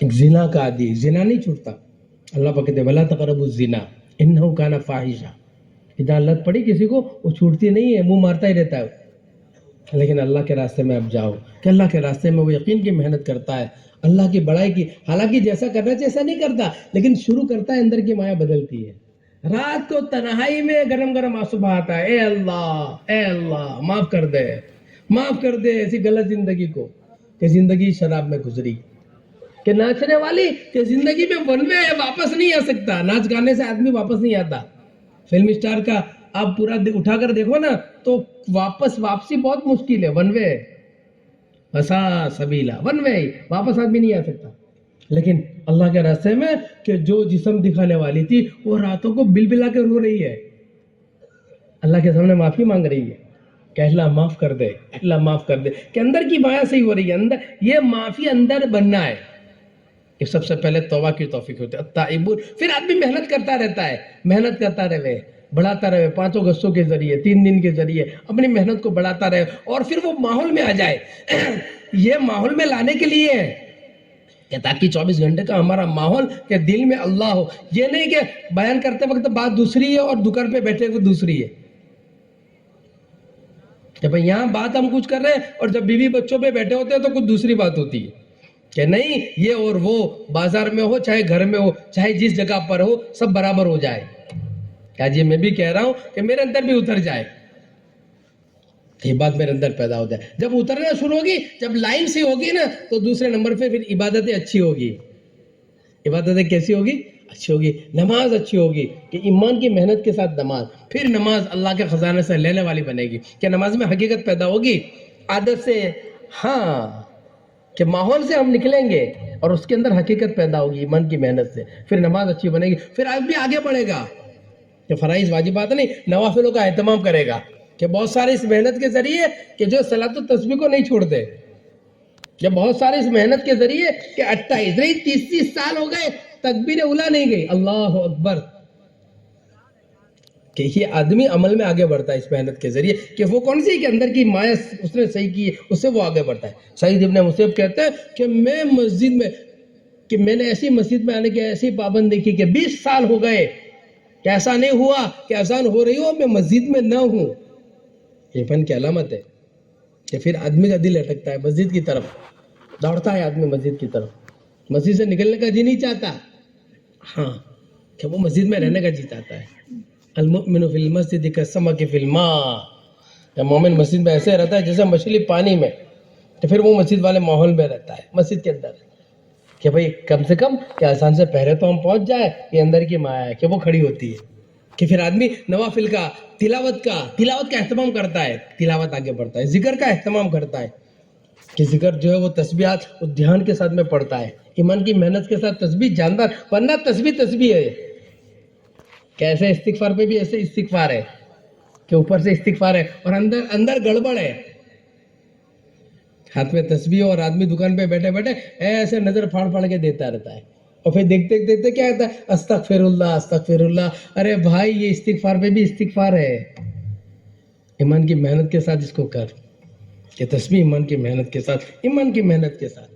S3: ایک زنا کا عادی، زنا نہیں چھوٹتا. اللہ پاک کہتے ہیں وَلَا تَقْرَبُوا الزِّنَا إِنَّهُ كَانَ فَاحِشًا. اذا لت پڑی کسی کو وہ چھوٹتی نہیں ہے، منہ مارتا ہی رہتا ہے. لیکن اللہ کے راستے میں اب جاؤ، کہ اللہ کے راستے میں وہ یقین کی محنت کرتا ہے، اللہ کی بڑائی کی، حالانکہ جیسا کرنا چاہیے ایسا نہیں کرتا، لیکن شروع کرتا ہے، اندر کی مایا بدلتی ہے. رات کو تنہائی میں گرم گرم آنسو بہاتا ہے، اے اللہ معاف کر دے ایسی غلط زندگی کو، کہ زندگی شراب میں گزری. کہ ناچنے والی کہ زندگی میں ون وے ہے، واپس نہیں آ سکتا. ناچ گانے سے آدمی واپس نہیں آتا. فلم اسٹار کا آپ پورا اٹھا کر دیکھو نا تو واپسی بہت مشکل ہے، ون وے بسا سبیلا، ون وے واپس آدمی نہیں آ سکتا. لیکن اللہ کے راستے میں کہ جو جسم دکھانے والی تھی وہ راتوں کو بل بلا کے رو رہی ہے، اللہ کے سامنے معافی مانگ رہی ہے کہ اللہ معاف کر دے، اللہ معاف کر دے. کہ اندر کی مایا صحیح ہو رہی ہے، اندر یہ معافی اندر بننا ہے. کہ سب سے پہلے توبہ کی توفیق ہوتی ہے. التائبون، پھر آدمی محنت کرتا رہے، بڑھاتا رہے 5 اگستوں کے ذریعے، 3 دن کے ذریعے اپنی محنت کو بڑھاتا رہے، اور پھر وہ ماحول میں آ جائے. یہ ماحول میں لانے کے لیے کہ تاکہ 24 گھنٹے کا ہمارا ماحول کہ دل میں اللہ ہو. یہ نہیں کہ بیان کرتے وقت بات دوسری ہے اور دکان پہ بیٹھے ہوئے دوسری ہے. کہ بھئی یہاں بات ہم کچھ کر رہے ہیں اور جب بیوی بچوں پہ بیٹھے ہوتے ہیں تو کچھ دوسری بات ہوتی ہے. کہ نہیں یہ اور وہ بازار میں ہو چاہے گھر میں ہو چاہے جس جگہ پر ہو سب برابر ہو جائے. کیا جی میں بھی کہہ رہا ہوں کہ میرے اندر بھی اتر جائے, یہ بات میرے اندر پیدا ہو جائے. جب اترنا شروع ہوگی, جب لائن سے ہوگی نا, تو دوسرے نمبر پہ پھر عبادتیں اچھی ہوگی. عبادتیں کیسی ہوگی؟ اچھی ہوگی. نماز اچھی ہوگی کہ ایمان کی محنت کے ساتھ نماز. پھر نماز اللہ کے خزانے سے لینے والی بنے گی. کہ نماز میں حقیقت پیدا ہوگی, عادت سے, ہاں کہ ماحول سے ہم نکلیں گے اور اس کے اندر حقیقت پیدا ہوگی ایمان کی محنت سے. پھر نماز اچھی بنے گی, پھر بھی آگے بڑھے گا کہ فرائض واجبات نہیں, نوافلوں کا اہتمام کرے گا. کہ بہت سارے اس محنت کے ذریعے کہ جو صلاۃ و تسبیح کو نہیں چھوڑتے, کہ بہت سارے اس محنت کے ذریعے کہ 28 نہیں 30 سال ہو گئے تکبیر اولا نہیں گئی, اللہ اکبر. کہ یہ آدمی عمل میں آگے بڑھتا ہے اس محنت کے ذریعے. کہ وہ کون سی کہ اندر کی مایہ اس نے صحیح کی ہے, اس سے وہ آگے بڑھتا ہے. سعید ابن مسیب کہتے ہیں کہ میں مسجد میں, کہ میں نے ایسی مسجد میں آنے کی ایسی پابند دیکھی کہ 20 سال ہو گئے کہ ایسا نہیں ہوا کہ اذان ہو رہی ہو میں مسجد میں نہ ہوں. یہ فن کی علامت ہے کہ پھر آدمی کا دل اٹکتا ہے مسجد کی طرف, دوڑتا ہے آدمی مسجد کی طرف. مسجد سے نکلنے کا جی نہیں چاہتا, ہاں کہ وہ مسجد میں رہنے کا جی چاہتا ہے. المؤمن فی المسجد کالسمک فی الماء, کہ مومن مسجد میں ایسے رہتا ہے جیسے مچھلی پانی میں. تو پھر وہ مسجد والے ماحول میں رہتا ہے مسجد کے اندر, کہ بھئی کم سے کم کہ آسان سے پہلے تو ہم پہنچ جائے. یہ اندر کی مایا ہے کہ وہ کھڑی ہوتی ہے. کہ پھر آدمی نوافل کا, تلاوت کا اہتمام کرتا ہے, تلاوت آگے بڑھتا ہے. ذکر کا اہتمام کرتا ہے کہ ذکر جو ہے وہ تسبیحات وہ دھیان کے ساتھ میں پڑھتا ہے, ایمان کی محنت کے ساتھ تسبیح جاندار. ورنہ تسبیح ہے. کیسے استغفار پہ بھی ایسے استغفار ہے کہ اوپر سے استغفار ہے اور اندر گڑبڑ ہے. ہاتھ میں تسبیح اور آدمی دکان پہ بیٹھے بیٹھے ایسے نظر پھاڑ کے دیتا رہتا ہے, اور پھر دیکھتے کیا ہوتا ہے, استغفر اللہ. ارے بھائی یہ استغفار پہ بھی استغفار ہے. ایمان کی محنت کے ساتھ اس کو کر, کہ تسبیح ایمان کی محنت کے ساتھ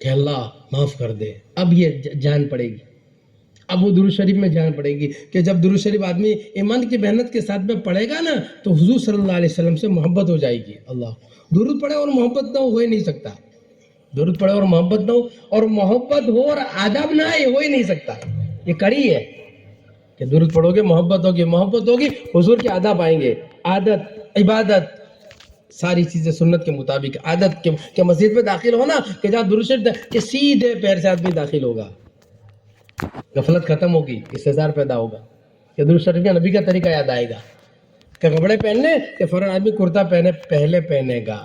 S3: کہ اللہ معاف کر دے. اب یہ جان پڑے گی, اب وہ درود شریف میں جان پڑے گی. کہ جب درود شریف آدمی ایمان کی محنت کے ساتھ میں پڑھے گا نا, تو حضور صلی اللہ علیہ وسلم سے محبت ہو جائے گی. اللہ, درود پڑھے اور محبت نہ ہو ہی نہیں سکتا. درود پڑھے اور محبت نہ ہو, اور محبت ہو اور آداب نہ آئے, ہو ہی نہیں سکتا. یہ کڑی ہے کہ درود پڑھو گے محبت ہوگی حضور کے آداب آئیں گے. عادت, عبادت, ساری چیزیں سنت کے مطابق. عادت کہ مسجد میں داخل ہونا کہ جہاں درود شریف کہ سیدھے پیر سے آدمی داخل ہوگا, غفلت ختم ہوگی, استحضار پیدا ہوگا. کہ درود شریف کا نبی کا طریقہ یاد آئے گا. کہ کپڑے پہننے کہ فوراً آدمی کرتا پہلے پہنے گا,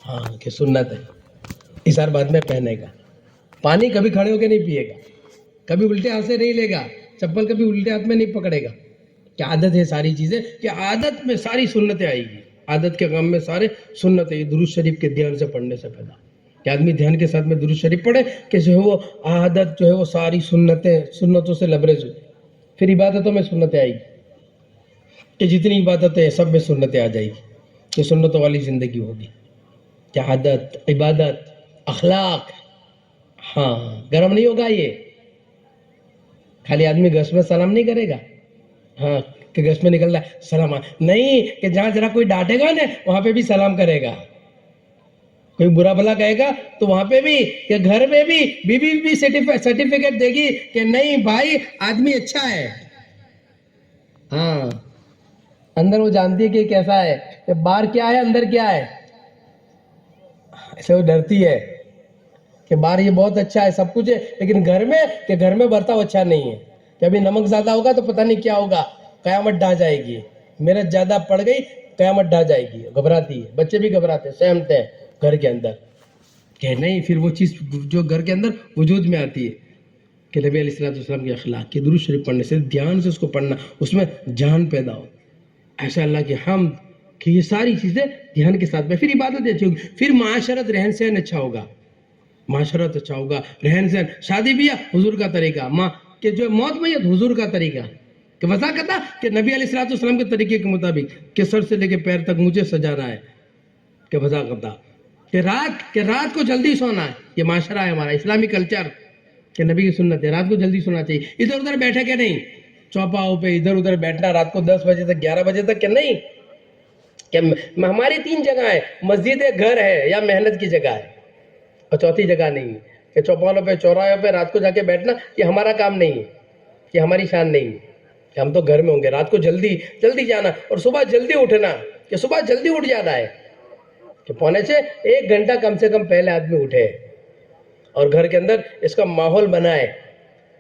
S3: ہاں کہ سنت ہے. اثار بعد میں پہنے گا. پانی کبھی کھڑے ہو کے نہیں پیے گا, کبھی الٹے ہاتھ سے نہیں لے گا, چپل کبھی الٹے ہاتھ میں نہیں پکڑے گا. کہ عادت ہے ساری چیزیں, کہ عادت میں ساری سنتیں آئے گی. عادت کے کام میں سارے سنتیں درود شریف کے دھیان سے پڑھنے سے پیدا. کہ آدمی دھیان کے ساتھ میں درود شریف پڑھے کہ جو ہے وہ عادت جو ہے وہ ساری سنتوں سے لبریز ہو. پھر عبادتوں میں سنتیں آئے گی, کہ جتنی عبادتیں ہیں سب میں سنتیں آ جائے گی. کہ سنتوں والی زندگی ہوگی. کہ عادت, عبادت, اخلاق, ہاں گرم نہیں ہوگا. یہ خالی آدمی گش میں سلام نہیں کرے گا, ہاں کہ گش میں نکل رہا ہے سلام نہیں, کہ جہاں ذرا کوئی ڈانٹے گا نا وہاں پہ بھی سلام کرے گا. کوئی برا بھلا کہے گا تو وہاں پہ بھی, کہ گھر میں بھی بیوی بھی سرٹیفکیٹ دے گی کہ نہیں بھائی آدمی اچھا ہے. ہاں اندر وہ جانتی ہے کہ کیسا ہے, کہ باہر کیا ہے اندر کیا ہے. ایسے وہ ڈرتی ہے کہ باہر یہ بہت اچھا ہے سب کچھ ہے, لیکن گھر میں برتاؤ اچھا نہیں ہے. کہ ابھی نمک زیادہ ہوگا تو پتہ نہیں کیا ہوگا, قیامت ڈھا جائے گی. محنت زیادہ پڑ گئی قیامت ڈھا جائے گی. گھبراتی ہے, بچے بھی گھبراتے, سہمتے ہیں گھر کے اندر. کہ نہیں پھر وہ چیز جو گھر کے اندر وجود میں آتی ہے کہ نبی علیہ السلام کے اخلاق, کہ درود شریف پڑھنے سے دھیان سے اس کو پڑھنا, اس میں جان پیدا ہو. ایسا اللہ کی حمد کہ یہ ساری چیزیں دھیان کے ساتھ میں. پھر عبادت اچھی ہوگی, پھر معاشرت رہن سہن اچھا ہوگا, معاشرت اچھا ہوگا, رہن سہن. شادی بھی حضور کا طریقہ, ماں کہ جو موت میت حضور کا طریقہ. کہ وضاحت کہ نبی علیہ السلام کے طریقے کے مطابق کہ سر سے لے کے پیر تک مجھے سجانا ہے. کہ وضاحت کہ رات کو جلدی سونا ہے. یہ معاشرہ ہے ہمارا اسلامی کلچر کہ نبی کی سنت ہے رات کو جلدی سونا چاہیے. ادھر ادھر بیٹھے کہ نہیں چوپاؤں پہ ادھر ادھر بیٹھنا رات کو 10 بجے تک 11 بجے تک کہ نہیں. کہ ہماری 3 جگہ ہے, مسجد ہے, گھر ہے, یا محنت کی جگہ ہے, اور چوتھی جگہ نہیں ہے کہ چوپالوں پہ چوراہوں پہ رات کو جا کے بیٹھنا. یہ ہمارا کام نہیں ہے, یہ ہماری شان نہیں ہے کہ ہم تو گھر میں ہوں گے. رات کو جلدی جلدی جانا اور صبح جلدی اٹھنا کہ صبح جلدی اٹھ جانا ہے کہ 5:45 1 گھنٹہ کم سے کم پہلے آدمی اٹھے اور گھر کے اندر اس کا ماحول بنائے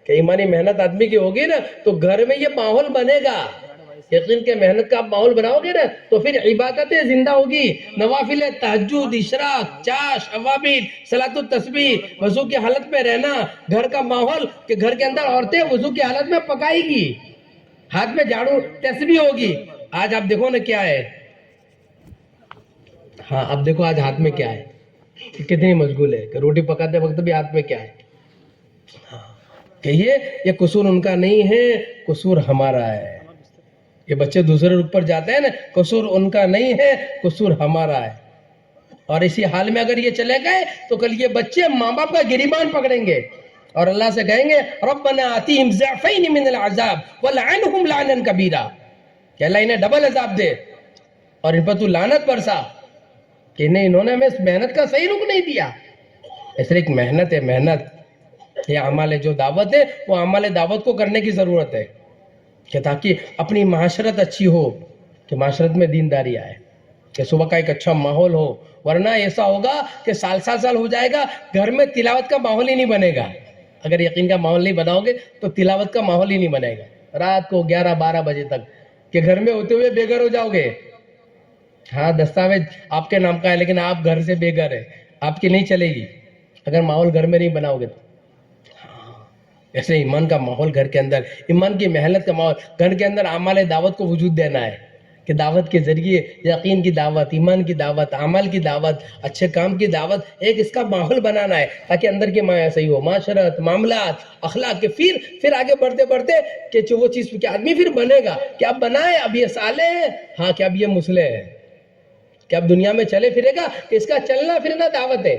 S3: کہ ایمانی محنت آدمی کی ہوگی نا تو گھر میں یہ ماحول بنے گا. یقین کہ محنت کا آپ ماحول بناؤ گے نا تو پھر عبادتیں زندہ ہوگی. نوافل تہجد, اشراق, چاش, اوابین, صلاۃ التسبیح, وضو کی حالت میں رہنا, گھر کا ماحول کہ گھر کے اندر عورتیں وضو کی حالت میں پکائے گی, ہاتھ میں جھاڑو تسبیح ہوگی. آج آپ دیکھو نا کیا ہے, ہاں اب دیکھو آج ہاتھ میں کیا ہے, کتنی مشغول ہے کہ روٹی پکاتے وقت بھی ہاتھ میں کیا ہے. کہ یہ قصور ان کا نہیں ہے, قصور ہمارا ہے. یہ بچے دوسرے رخ پر جاتے ہیں نا, قصور ان کا نہیں ہے, قصور ہمارا ہے. اور اسی حال میں اگر یہ چلے گئے تو کل یہ بچے ماں باپ کا گریبان پکڑیں گے اور اللہ سے کہیں گے ربنا آتیہم ضعفین من العذاب ولعنہم لعنا کبیرا, کہ اللہ انہیں ڈبل عذاب دے اور ان پر تو لعنت برسا کہ انہوں نے ہمیں اس محنت کا صحیح رخ نہیں دیا. اس لیے ایک محنت ہے, محنت یہ عمل جو دعوت ہے وہ عمل دعوت کو کرنے کی ضرورت ہے کہ تاکہ اپنی معاشرت اچھی ہو, کہ معاشرت میں دینداری آئے, کہ صبح کا ایک اچھا ماحول ہو. ورنہ ایسا ہوگا کہ سال ہو جائے گا گھر میں تلاوت کا ماحول ہی نہیں بنے گا. اگر یقین کا ماحول نہیں بناؤ گے تو تلاوت کا ماحول ہی نہیں بنے گا. رات کو 11-12 بجے تک کہ گھر میں ہوتے ہوئے بے گھر ہو جاؤ گے. ہاں دستاویز آپ کے نام کا ہے لیکن آپ گھر سے بے گھر ہے, آپ کی نہیں چلے گی اگر ماحول گھر میں نہیں بناؤ گے تو. ایسے ایمان کا ماحول گھر کے اندر, ایمان کی محنت کا ماحول گھر کے اندر, اعمال دعوت کو وجود دینا ہے کہ دعوت کے ذریعے یقین کی دعوت, ایمان کی دعوت, اعمال کی دعوت, اچھے کام کی دعوت, ایک اس کا ماحول بنانا ہے تاکہ اندر کی مایا صحیح ہو, معاشرت, معاملات, اخلاق کے. پھر آگے بڑھتے بڑھتے کہ جو وہ چیز کہ آدمی پھر بنے گا کہ اب بنائے, اب یہ صالح ہے, ہاں کہ اب یہ مصلح ہے, کہ اب دنیا میں چلے پھرے گا, کہ اس کا چلنا پھرنا دعوت ہے.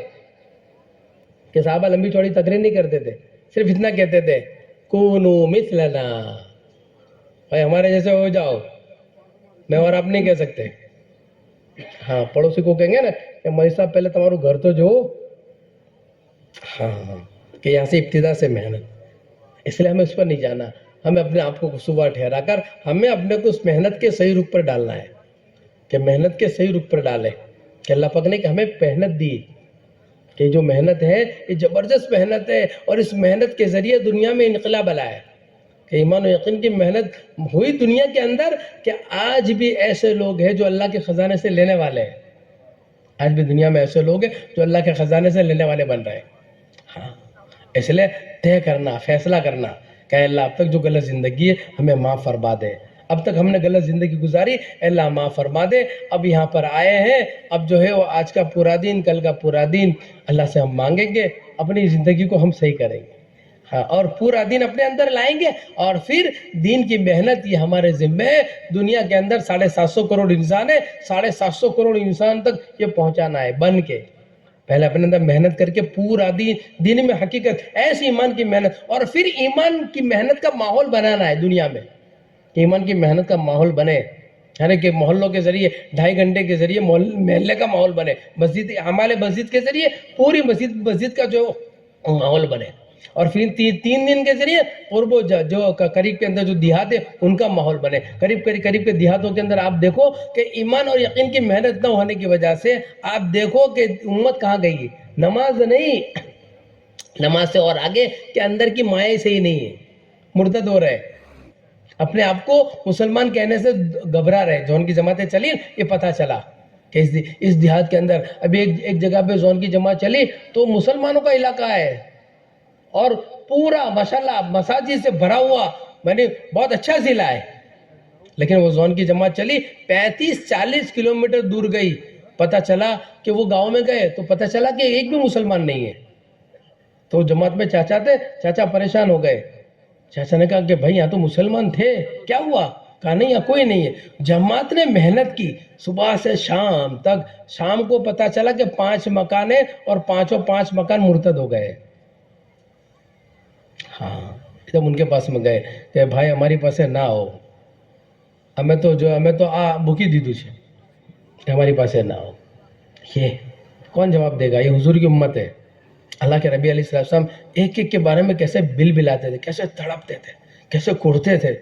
S3: کہ صحابہ لمبی چوڑی تقریر نہیں کرتے تھے, صرف اتنا کہتے تھے کونو مثلنا, بھائی ہمارے جیسے ہو جاؤ. میں اور آپ نہیں کہہ سکتے. ہاں پڑوسی کو کہیں گے نا کہ مولوی صاحب پہلے تمہارو گھر تو جو, ہاں کہ یہاں سے ابتدا سے محنت. اس لیے ہمیں اس پر نہیں جانا, ہمیں اپنے آپ کو صبح ٹھہرا کر ہمیں اپنے کو اس محنت کے صحیح رخ پر ڈالنا ہے, کہ محنت کے صحیح رخ پر ڈالے. کہ اللہ پاک نے کہ ہمیں محنت دی, کہ جو محنت ہے یہ زبردست محنت ہے, اور اس محنت کے ذریعے دنیا میں انقلاب آیا ہے. کہ ایمان و یقین کی محنت ہوئی دنیا کے اندر کہ آج بھی ایسے لوگ ہیں جو اللہ کے خزانے سے لینے والے ہیں. آج بھی دنیا میں ایسے لوگ ہیں جو اللہ کے خزانے سے لینے والے بن رہے ہیں. ہاں اس لیے طے کرنا, فیصلہ کرنا کہ اللہ اب تک جو غلط زندگی ہے ہمیں معاف فرما دے, اب تک ہم نے غلط زندگی گزاری, اللہ معاف فرما دے. اب یہاں پر آئے ہیں, اب جو ہے وہ آج کا پورا دن, کل کا پورا دن اللہ سے ہم مانگیں گے, اپنی زندگی کو ہم صحیح کریں گے. ہاں اور پورا دن اپنے اندر لائیں گے, اور پھر دین کی محنت یہ ہمارے ذمہ ہے. دنیا کے اندر 750 کروڑ انسان ہے, 750 کروڑ انسان تک یہ پہنچانا ہے بن کے. پہلے اپنے اندر محنت کر کے پورا دین میں حقیقت ایسی ایمان کی محنت, اور پھر ایمان کی محنت کا ماحول بنانا ہے دنیا میں, کہ ایمان کی محنت کا ماحول بنے. یعنی کہ محلوں کے ذریعے 2.5 گھنٹے کے ذریعے محلے کا ماحول بنے, مسجد اعمال مسجد کے ذریعے پوری مسجد کا جو ماحول بنے, اور پھر 3 دن کے ذریعے قرب جو قریب کے اندر جو دیہات ہے ان کا ماحول بنے. قریب کے دیہاتوں کے اندر آپ دیکھو کہ ایمان اور یقین کی محنت نہ ہونے کی وجہ سے آپ دیکھو کہ امت کہاں گئی ہے. نماز نہیں, نماز سے اور آگے کہ اندر کی مائیں صحیح نہیں ہے, مرتد ہو رہے, اپنے آپ کو مسلمان کہنے سے گھبرا رہے. زون کی جماعتیں چلی, یہ پتہ چلا کہ اس دیہات کے اندر ابھی ایک جگہ پہ زون کی جماعت چلی تو مسلمانوں کا علاقہ ہے, اور پورا ماشاءاللہ مساجد سے بھرا ہوا, میں نے بہت اچھا ضلع ہے. لیکن وہ زون کی جماعت چلی 35-40 کلومیٹر دور گئی, پتہ چلا کہ وہ گاؤں میں گئے تو پتہ چلا کہ ایک بھی مسلمان نہیں ہے. تو جماعت میں چاچا تھے, چاچا پریشان ہو گئے. چاچا نے کہا کہ بھائی یہاں تو مسلمان تھے, کیا ہوا؟ کہا نہیں یہاں کوئی نہیں ہے. جماعت نے محنت کی صبح سے شام تک. شام کو پتا چلا کہ 5 مکان ہیں اور 5 مکان مرتد ہو گئے. ہاں جب ان کے پاس میں گئے کہ بھائی ہماری پاس نہ ہو, ہمیں تو بھوکی دی تجھے, ہماری پاس نہ ہو. یہ کون جواب دے گا؟ یہ حضور کی امت ہے. اللہ کے نبی علیہ السلام ایک ایک کے بارے میں کیسے بل بلاتے تھے, کیسے تڑپتے تھے, کیسے کڑتے تھے.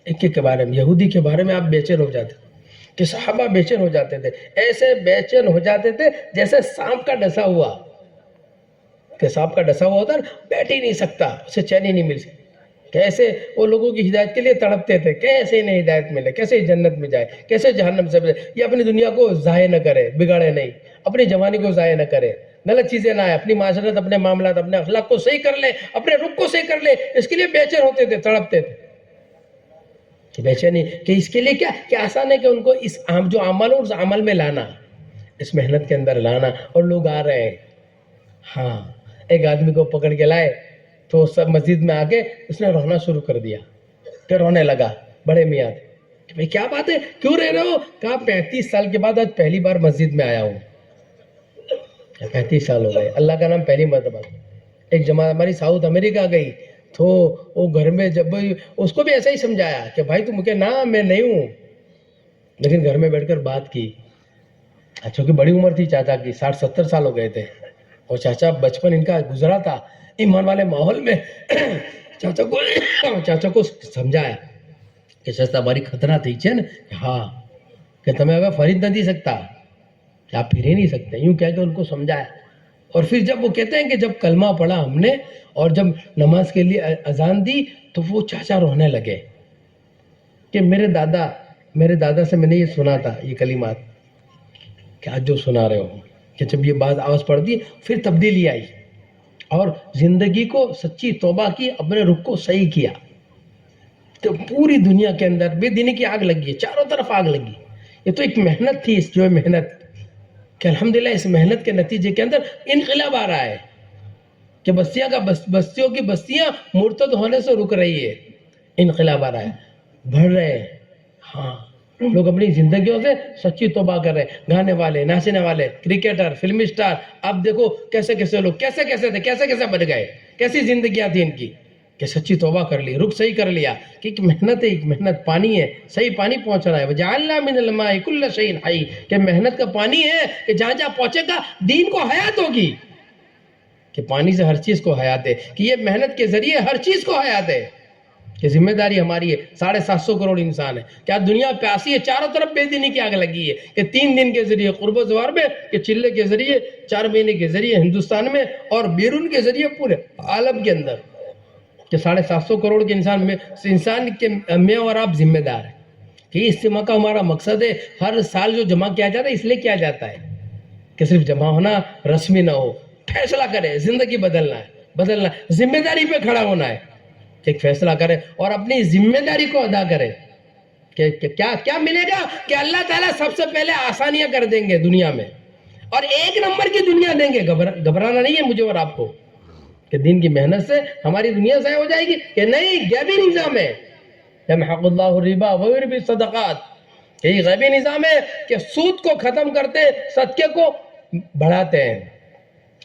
S3: ایک ایک کے بارے میں, یہودی کے بارے میں آپ بے چین ہو جاتے تھے کہ صحابہ بے چین ہو جاتے تھے, ایسے بے چین ہو جاتے تھے جیسے سانپ کا ڈسا ہوا, کہ سانپ کا ڈسا ہوا ہوتا ہے بیٹھ ہی نہیں سکتا, اسے چین ہی نہیں مل سکتی. کیسے وہ لوگوں کی ہدایت کے لیے تڑپتے تھے, کیسے انہیں ہدایت ملے, کیسے جنت میں جائے, کیسے جہنم سے بچے. یہ اپنی دنیا کو ضائع نہ کرے, بگاڑے نہیں, اپنی جوانی کو ضائع نہ کرے, غلط چیزیں نہ آئے, اپنی معاشرت, اپنے معاملات, اپنے اخلاق کو صحیح کر لے, اپنے رخ کو صحیح کر لے. اس کے لیے بے چین ہوتے تھے, تڑپتے تھے. بے چینی کہ اس کے لیے کیا آسان ہے کہ ان کو اس جو عمل ہو اس عمل میں لانا, اس محنت کے اندر لانا. اور لوگ آ رہے ہیں. ہاں ایک آدمی کو پکڑ کے لائے تو سب مسجد میں آ کے اس نے رونا شروع کر دیا. پھر رونے لگا. بڑے میاں تھے کہ بھئی کیا بات ہے, کیوں رہ رہے ہو؟ کہا 35 سال کے بعد آج پہلی بار مسجد میں آیا ہوں. 35 سال ہو گئے, اللہ کا نام پہلی مرتبہ. ایک جماعت ہماری ساؤتھ امریکہ گئی تو وہ گھر میں جب اس کو بھی ایسا ہی سمجھایا کہ بھائی تم کہ نہ میں نہیں ہوں, لیکن گھر میں بیٹھ کر بات کی. چونکہ بڑی عمر تھی چاچا کی, 60-70 سال ہو گئے تھے, اور چاچا بچپن ان کا گزرا تھا ایمان والے ماحول میں. چاچا کو سمجھایا کہ چاچا ہماری خطرہ تھی چین, ہاں کہ تمہیں اب فرید نہ دی سکتا, کہ آپ پھر ہی نہیں سکتے, یوں کہہ کے ان کو سمجھایا. اور پھر جب وہ کہتے ہیں کہ جب کلمہ پڑھا ہم نے اور جب نماز کے لیے اذان دی تو وہ چاچا رونے لگے کہ میرے دادا سے میں نے یہ سنا تھا یہ کلمات, کہ آج جو سنا رہے ہو, کہ جب یہ بات آواز پڑھ دی پھر تبدیلی آئی اور زندگی کو سچی توبہ کی, اپنے رخ کو صحیح کیا. تو پوری دنیا کے اندر بے دینی کی آگ لگی ہے, چاروں طرف آگ لگی. یہ تو ایک محنت تھی, اس جو محنت کہ الحمدللہ اس محنت کے نتیجے کے اندر انقلاب آ رہا ہے کہ بستیوں کی بستیاں مرتد ہونے سے رک رہی ہے. انقلاب آ رہا ہے, بڑھ رہے ہیں. ہاں لوگ اپنی زندگیوں سے سچی توبہ کر رہے ہیں. گانے والے, ناچنے والے, کرکٹر, فلمی سٹار, آپ دیکھو کیسے کیسے لوگ کیسے تھے, کیسے بڑھ گئے, کیسی زندگیاں تھیں ان کی, کہ سچی توبہ کر لی, رخ صحیح کر لیا. کہ ایک محنت ہے, ایک محنت پانی ہے, صحیح پانی پہنچ رہا ہے. وَجَعَلْنَا مِنَ الْمَاءِ كُلَّ شَيْءٍ حَيٍّ, کہ محنت کا پانی ہے کہ جہاں جہاں پہنچے گا دین کو حیات ہوگی. کہ پانی سے ہر چیز کو حیات ہے, کہ یہ محنت کے ذریعے ہر چیز کو حیات ہے. کہ ذمہ داری ہماری ہے. 750 کروڑ انسان ہے, کیا دنیا پیاسی ہے, چاروں طرف بے دینی کی آگ لگی ہے. کہ 3 دن کے ذریعے قرب و زوار میں, کہ چلے کے ذریعے, 4 مہینے کے ذریعے ہندوستان میں, اور بیرون کے ذریعے پورے عالم کے اندر, کہ 750 کروڑ کے انسان کے میں اور آپ ذمہ دار ہیں. کہ اس اجتماع کا ہمارا مقصد ہے, ہر سال جو جمع کیا جاتا ہے اس لیے کیا جاتا ہے کہ صرف جمع ہونا رسمی نہ ہو, فیصلہ کرے, زندگی بدلنا, ذمہ داری پہ کھڑا ہونا ہے. کہ ایک فیصلہ کرے اور اپنی ذمہ داری کو ادا کرے. کہ کیا ملے گا, کہ اللہ تعالیٰ سب سے پہلے آسانیاں کر دیں گے دنیا میں, اور 1 نمبر کی دنیا دیں گے. گھبرانا نہیں ہے مجھے اور آپ کو کہ دین کی محنت سے ہماری دنیا ضائع ہو جائے گی, کہ نہیں, غیبی نظام ہے. یمحق اللہ الربا ویربی الصدقات, یہی غیبی نظام ہے کہ سود کو ختم کرتے, صدقے کو بڑھاتے ہیں.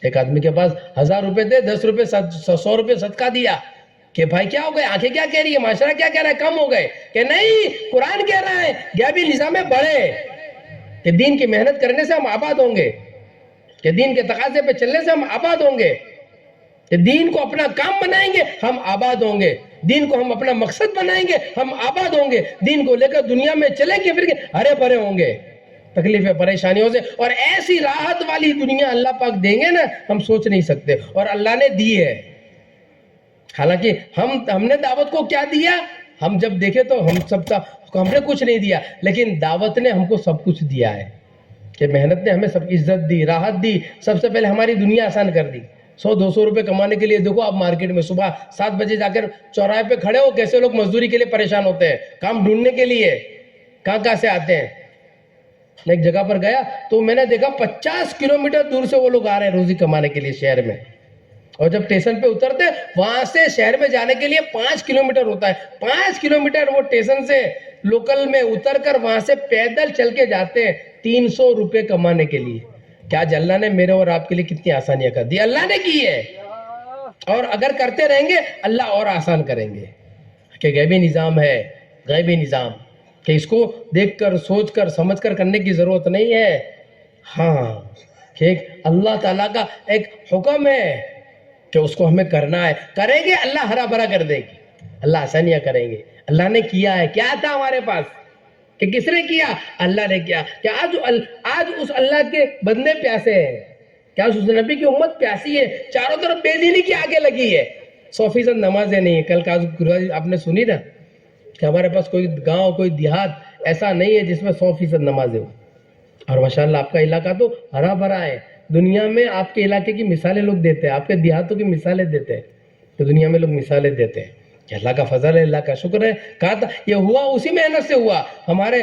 S3: ایک آدمی کے پاس 1000 روپے دے, 10 روپے 100 روپے صدقہ دیا, کہ بھائی کیا ہو گئے, آنکھیں کیا کہہ رہی ہے, معاشرہ کیا کہہ رہا ہے, کم ہو گئے. کہ نہیں, قرآن کہہ رہا ہے غیبی نظام میں بڑھے, کہ دین کی محنت کرنے سے ہم آباد ہوں گے, کہ دین کے تقاضے پہ چلنے سے ہم آباد ہوں گے, کہ دین کو اپنا کام بنائیں گے ہم آباد ہوں گے, دین کو ہم اپنا مقصد بنائیں گے ہم آباد ہوں گے, دین کو لے کر دنیا میں چلیں گے پھر ہرے بھرے ہوں گے تکلیفیں پریشانیوں سے, اور ایسی راحت والی دنیا اللہ پاک دیں گے نا, ہم سوچ نہیں سکتے. اور اللہ نے دی ہے. حالانکہ ہم نے دعوت کو کیا دیا, ہم جب دیکھیں تو ہم نے کچھ نہیں دیا, لیکن دعوت نے ہم کو سب کچھ دیا ہے. کہ محنت نے ہمیں سب عزت دی, راحت دی, سب سے پہلے ہماری دنیا آسان کر دی. 100-200 روپے کمانے کے لیے دیکھو آپ مارکیٹ میں صبح 7 بجے جا کر چوراہے پہ کھڑے ہو, کیسے لوگ مزدوری کے لیے پریشان ہوتے ہیں, کام ڈھونڈنے کے لیے کہاں سے آتے ہیں. میں ایک جگہ پر گیا تو میں نے دیکھا 50 کلومیٹر دور سے وہ لوگ آ رہے ہیں روزی کمانے کے لیے شہر میں, اور جب اسٹیشن پہ اترتے وہاں سے شہر میں جانے کے لیے 5 کلومیٹر ہوتا ہے، 5 کلومیٹر وہ اسٹیشن سے لوکل میں اتر کر وہاں سے پیدل چل کے جاتے ہیں 300 روپے کمانے کے لیے. کیا آج اللہ نے میرے اور آپ کے لیے کتنی آسانیاں کر دی؟ اللہ نے کی ہے. اور اگر کرتے رہیں گے اللہ اور آسان کریں گے. کہ غیبی نظام ہے، غیبی نظام، کہ اس کو دیکھ کر سوچ کر سمجھ کر کرنے کی ضرورت نہیں ہے. ہاں کہ اللہ تعالیٰ کا ایک حکم ہے کہ اس کو ہمیں کرنا ہے. کریں گے اللہ ہرا بھرا کر دے گی، اللہ آسانیاں کریں گے. اللہ نے کیا ہے. کیا تھا ہمارے پاس کہ کس نے کیا؟ اللہ نے کیا. کہ آج اس اللہ کے بندے پیاسے ہیں، کیا اس نبی کی امت پیاسی ہے؟ چاروں طرف بے دینی کی آگے لگی ہے. 100% نمازیں نہیں ہیں. کل کا آپ نے سنی نا کہ ہمارے پاس کوئی گاؤں کوئی دیہات ایسا نہیں ہے جس میں 100% نمازیں ہوں. اور ماشاءاللہ آپ کا علاقہ تو ہرا بھرا ہے. دنیا میں آپ کے علاقے کی مثالیں لوگ دیتے ہیں، آپ کے دیہاتوں کی مثالیں دیتے ہیں، تو دنیا میں لوگ مثالیں دیتے ہیں کہ اللہ کا فضل ہے، اللہ کا شکر ہے. کہا تھا یہ ہوا اسی محنت سے ہوا. ہمارے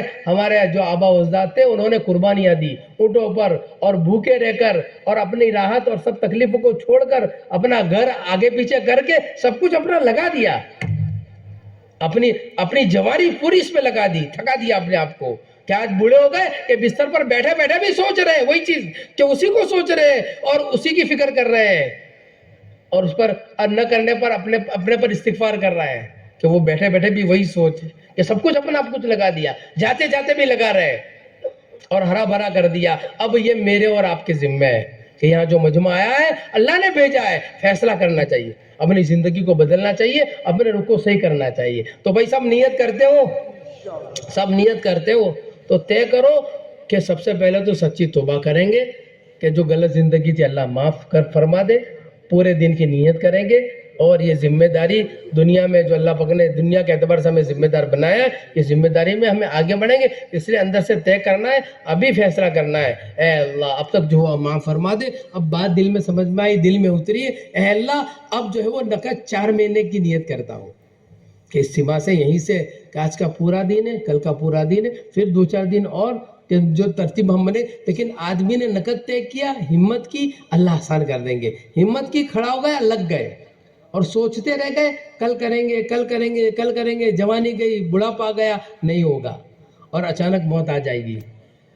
S3: جو آبا و اجداد تھے انہوں نے قربانیاں دی اونٹوں پر، اور بھوکے رہ کر اور اپنی راحت اور سب تکلیفوں کو چھوڑ کر اپنا گھر آگے پیچھے کر کے سب کچھ اپنا لگا دیا، اپنی جواری پوری اس پہ لگا دی، تھکا دیا اپنے آپ کو. کیا آج بوڑھے ہو گئے کہ بستر پر بیٹھے بیٹھے بھی سوچ رہے ہیں وہی چیز، کہ اسی کو سوچ رہے ہیں اور اسی کی فکر کر رہے ہیں، اور اس پر نہ کرنے پر اپنے پر استغفار کر رہا ہے کہ وہ بیٹھے بیٹھے بھی وہی سوچ کہ سب کچھ اپنا آپ کچھ لگا دیا، جاتے جاتے بھی لگا رہے اور ہرا بھرا کر دیا. اب یہ میرے اور آپ کے ذمہ ہے کہ یہاں جو مجمع آیا ہے اللہ نے بھیجا ہے، فیصلہ کرنا چاہیے، اپنی زندگی کو بدلنا چاہیے، اپنے رخ کو صحیح کرنا چاہیے. تو بھائی سب نیت کرتے ہو تو طے کرو کہ سب سے پہلے تو سچی توبہ کریں گے کہ جو غلط زندگی تھی اللہ معاف کر فرما دے. پورے دن کی نیت کریں گے، اور یہ ذمہ داری دنیا میں جو اللہ پاک نے دنیا کے اعتبار سے ہمیں ذمہ دار بنایا ہے، یہ ذمہ داری میں ہمیں آگے بڑھیں گے. اس لیے اندر سے طے کرنا ہے، ابھی فیصلہ کرنا ہے. اے اللہ اب تک جو ہوا معاف فرما دے. اب بات دل میں سمجھ میں آئی، دل میں اتری ہے. اے اللہ اب جو ہے وہ نقد 4 مہینے کی نیت کرتا ہوں کہ اجتماع سے یہیں سے کہ آج کا پورا دن ہے، کل کا پورا دن ہے، پھر 2-4 دن اور کہ جو ترتیب ہم بنے. لیکن آدمی نے نقد طے کیا، ہمت کی، اللہ آسان کر دیں گے. ہمت کی، کھڑا ہو گیا، لگ گئے اور سوچتے رہ گئے کل کریں گے. جوانی گئی، بڑھاپا گیا، نہیں ہوگا. اور اچانک موت آ جائے گی.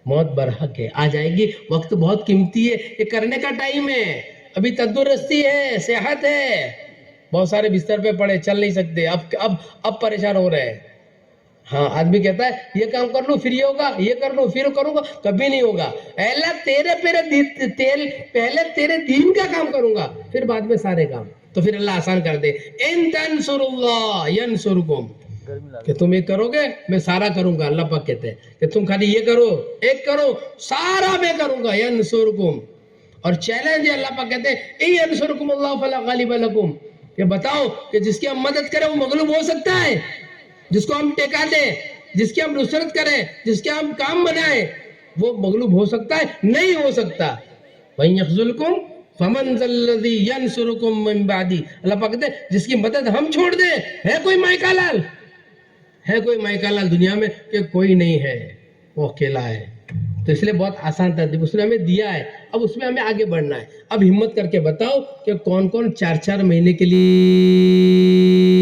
S3: موت برحق ہے، آ جائے گی. وقت بہت قیمتی ہے، یہ کرنے کا ٹائم ہے. ابھی تندرستی ہے، صحت ہے. بہت سارے بستر پہ پڑے، چل نہیں سکتے، اب پریشان ہو رہے ہیں. ہاں آدمی کہتا ہے یہ کام کر لوں پھر یہ ہوگا، یہ کر لوں پھر کروں گا، کبھی نہیں ہوگا. اے اللہ پہلے تیرے دین کا کام کروں گا، پھر بعد میں سارے کام. تو پھر اللہ آسان کر دے. ان تنصر اللہ ینصرکم، کہ تم ایک کرو گے میں سارا کروں گا. اللہ پاک کہتے ہیں کہ تم خالی یہ کرو، ایک کرو، سارا میں کروں گا. ینصرکم. اور چیلنج ہے، اللہ پاک کہتے ہیں ان ینصرکم اللہ فلا غالب لکم، کہ بتاؤ کہ جس کی ہم مدد کریں وہ مغلوب ہو سکتا ہے؟ جس کو ہم ٹیکا دیں، جس کی ہم نصرت کریں، جس کے ہم کام بنائیں، وہ مغلوب ہو سکتا ہے؟ نہیں ہو سکتا. وَإِن يَخْذُلْكُمْ فَمَنْ ذَا الَّذِي يَنْصُرُكُمْ مِنْ بَعْدِي. اللہ پاک کہتے ہیں جس کی مدد ہم چھوڑ دیں. ہے کوئی مائکا لال دنیا میں؟ کہ کوئی نہیں ہے، وہ اکیلا ہے. تو اس لیے بہت آسان ترتیب اس نے ہمیں دیا ہے. اب اس میں ہمیں آگے بڑھنا ہے. اب ہمت کر کے بتاؤ کہ کون 4 مہینے کے لیے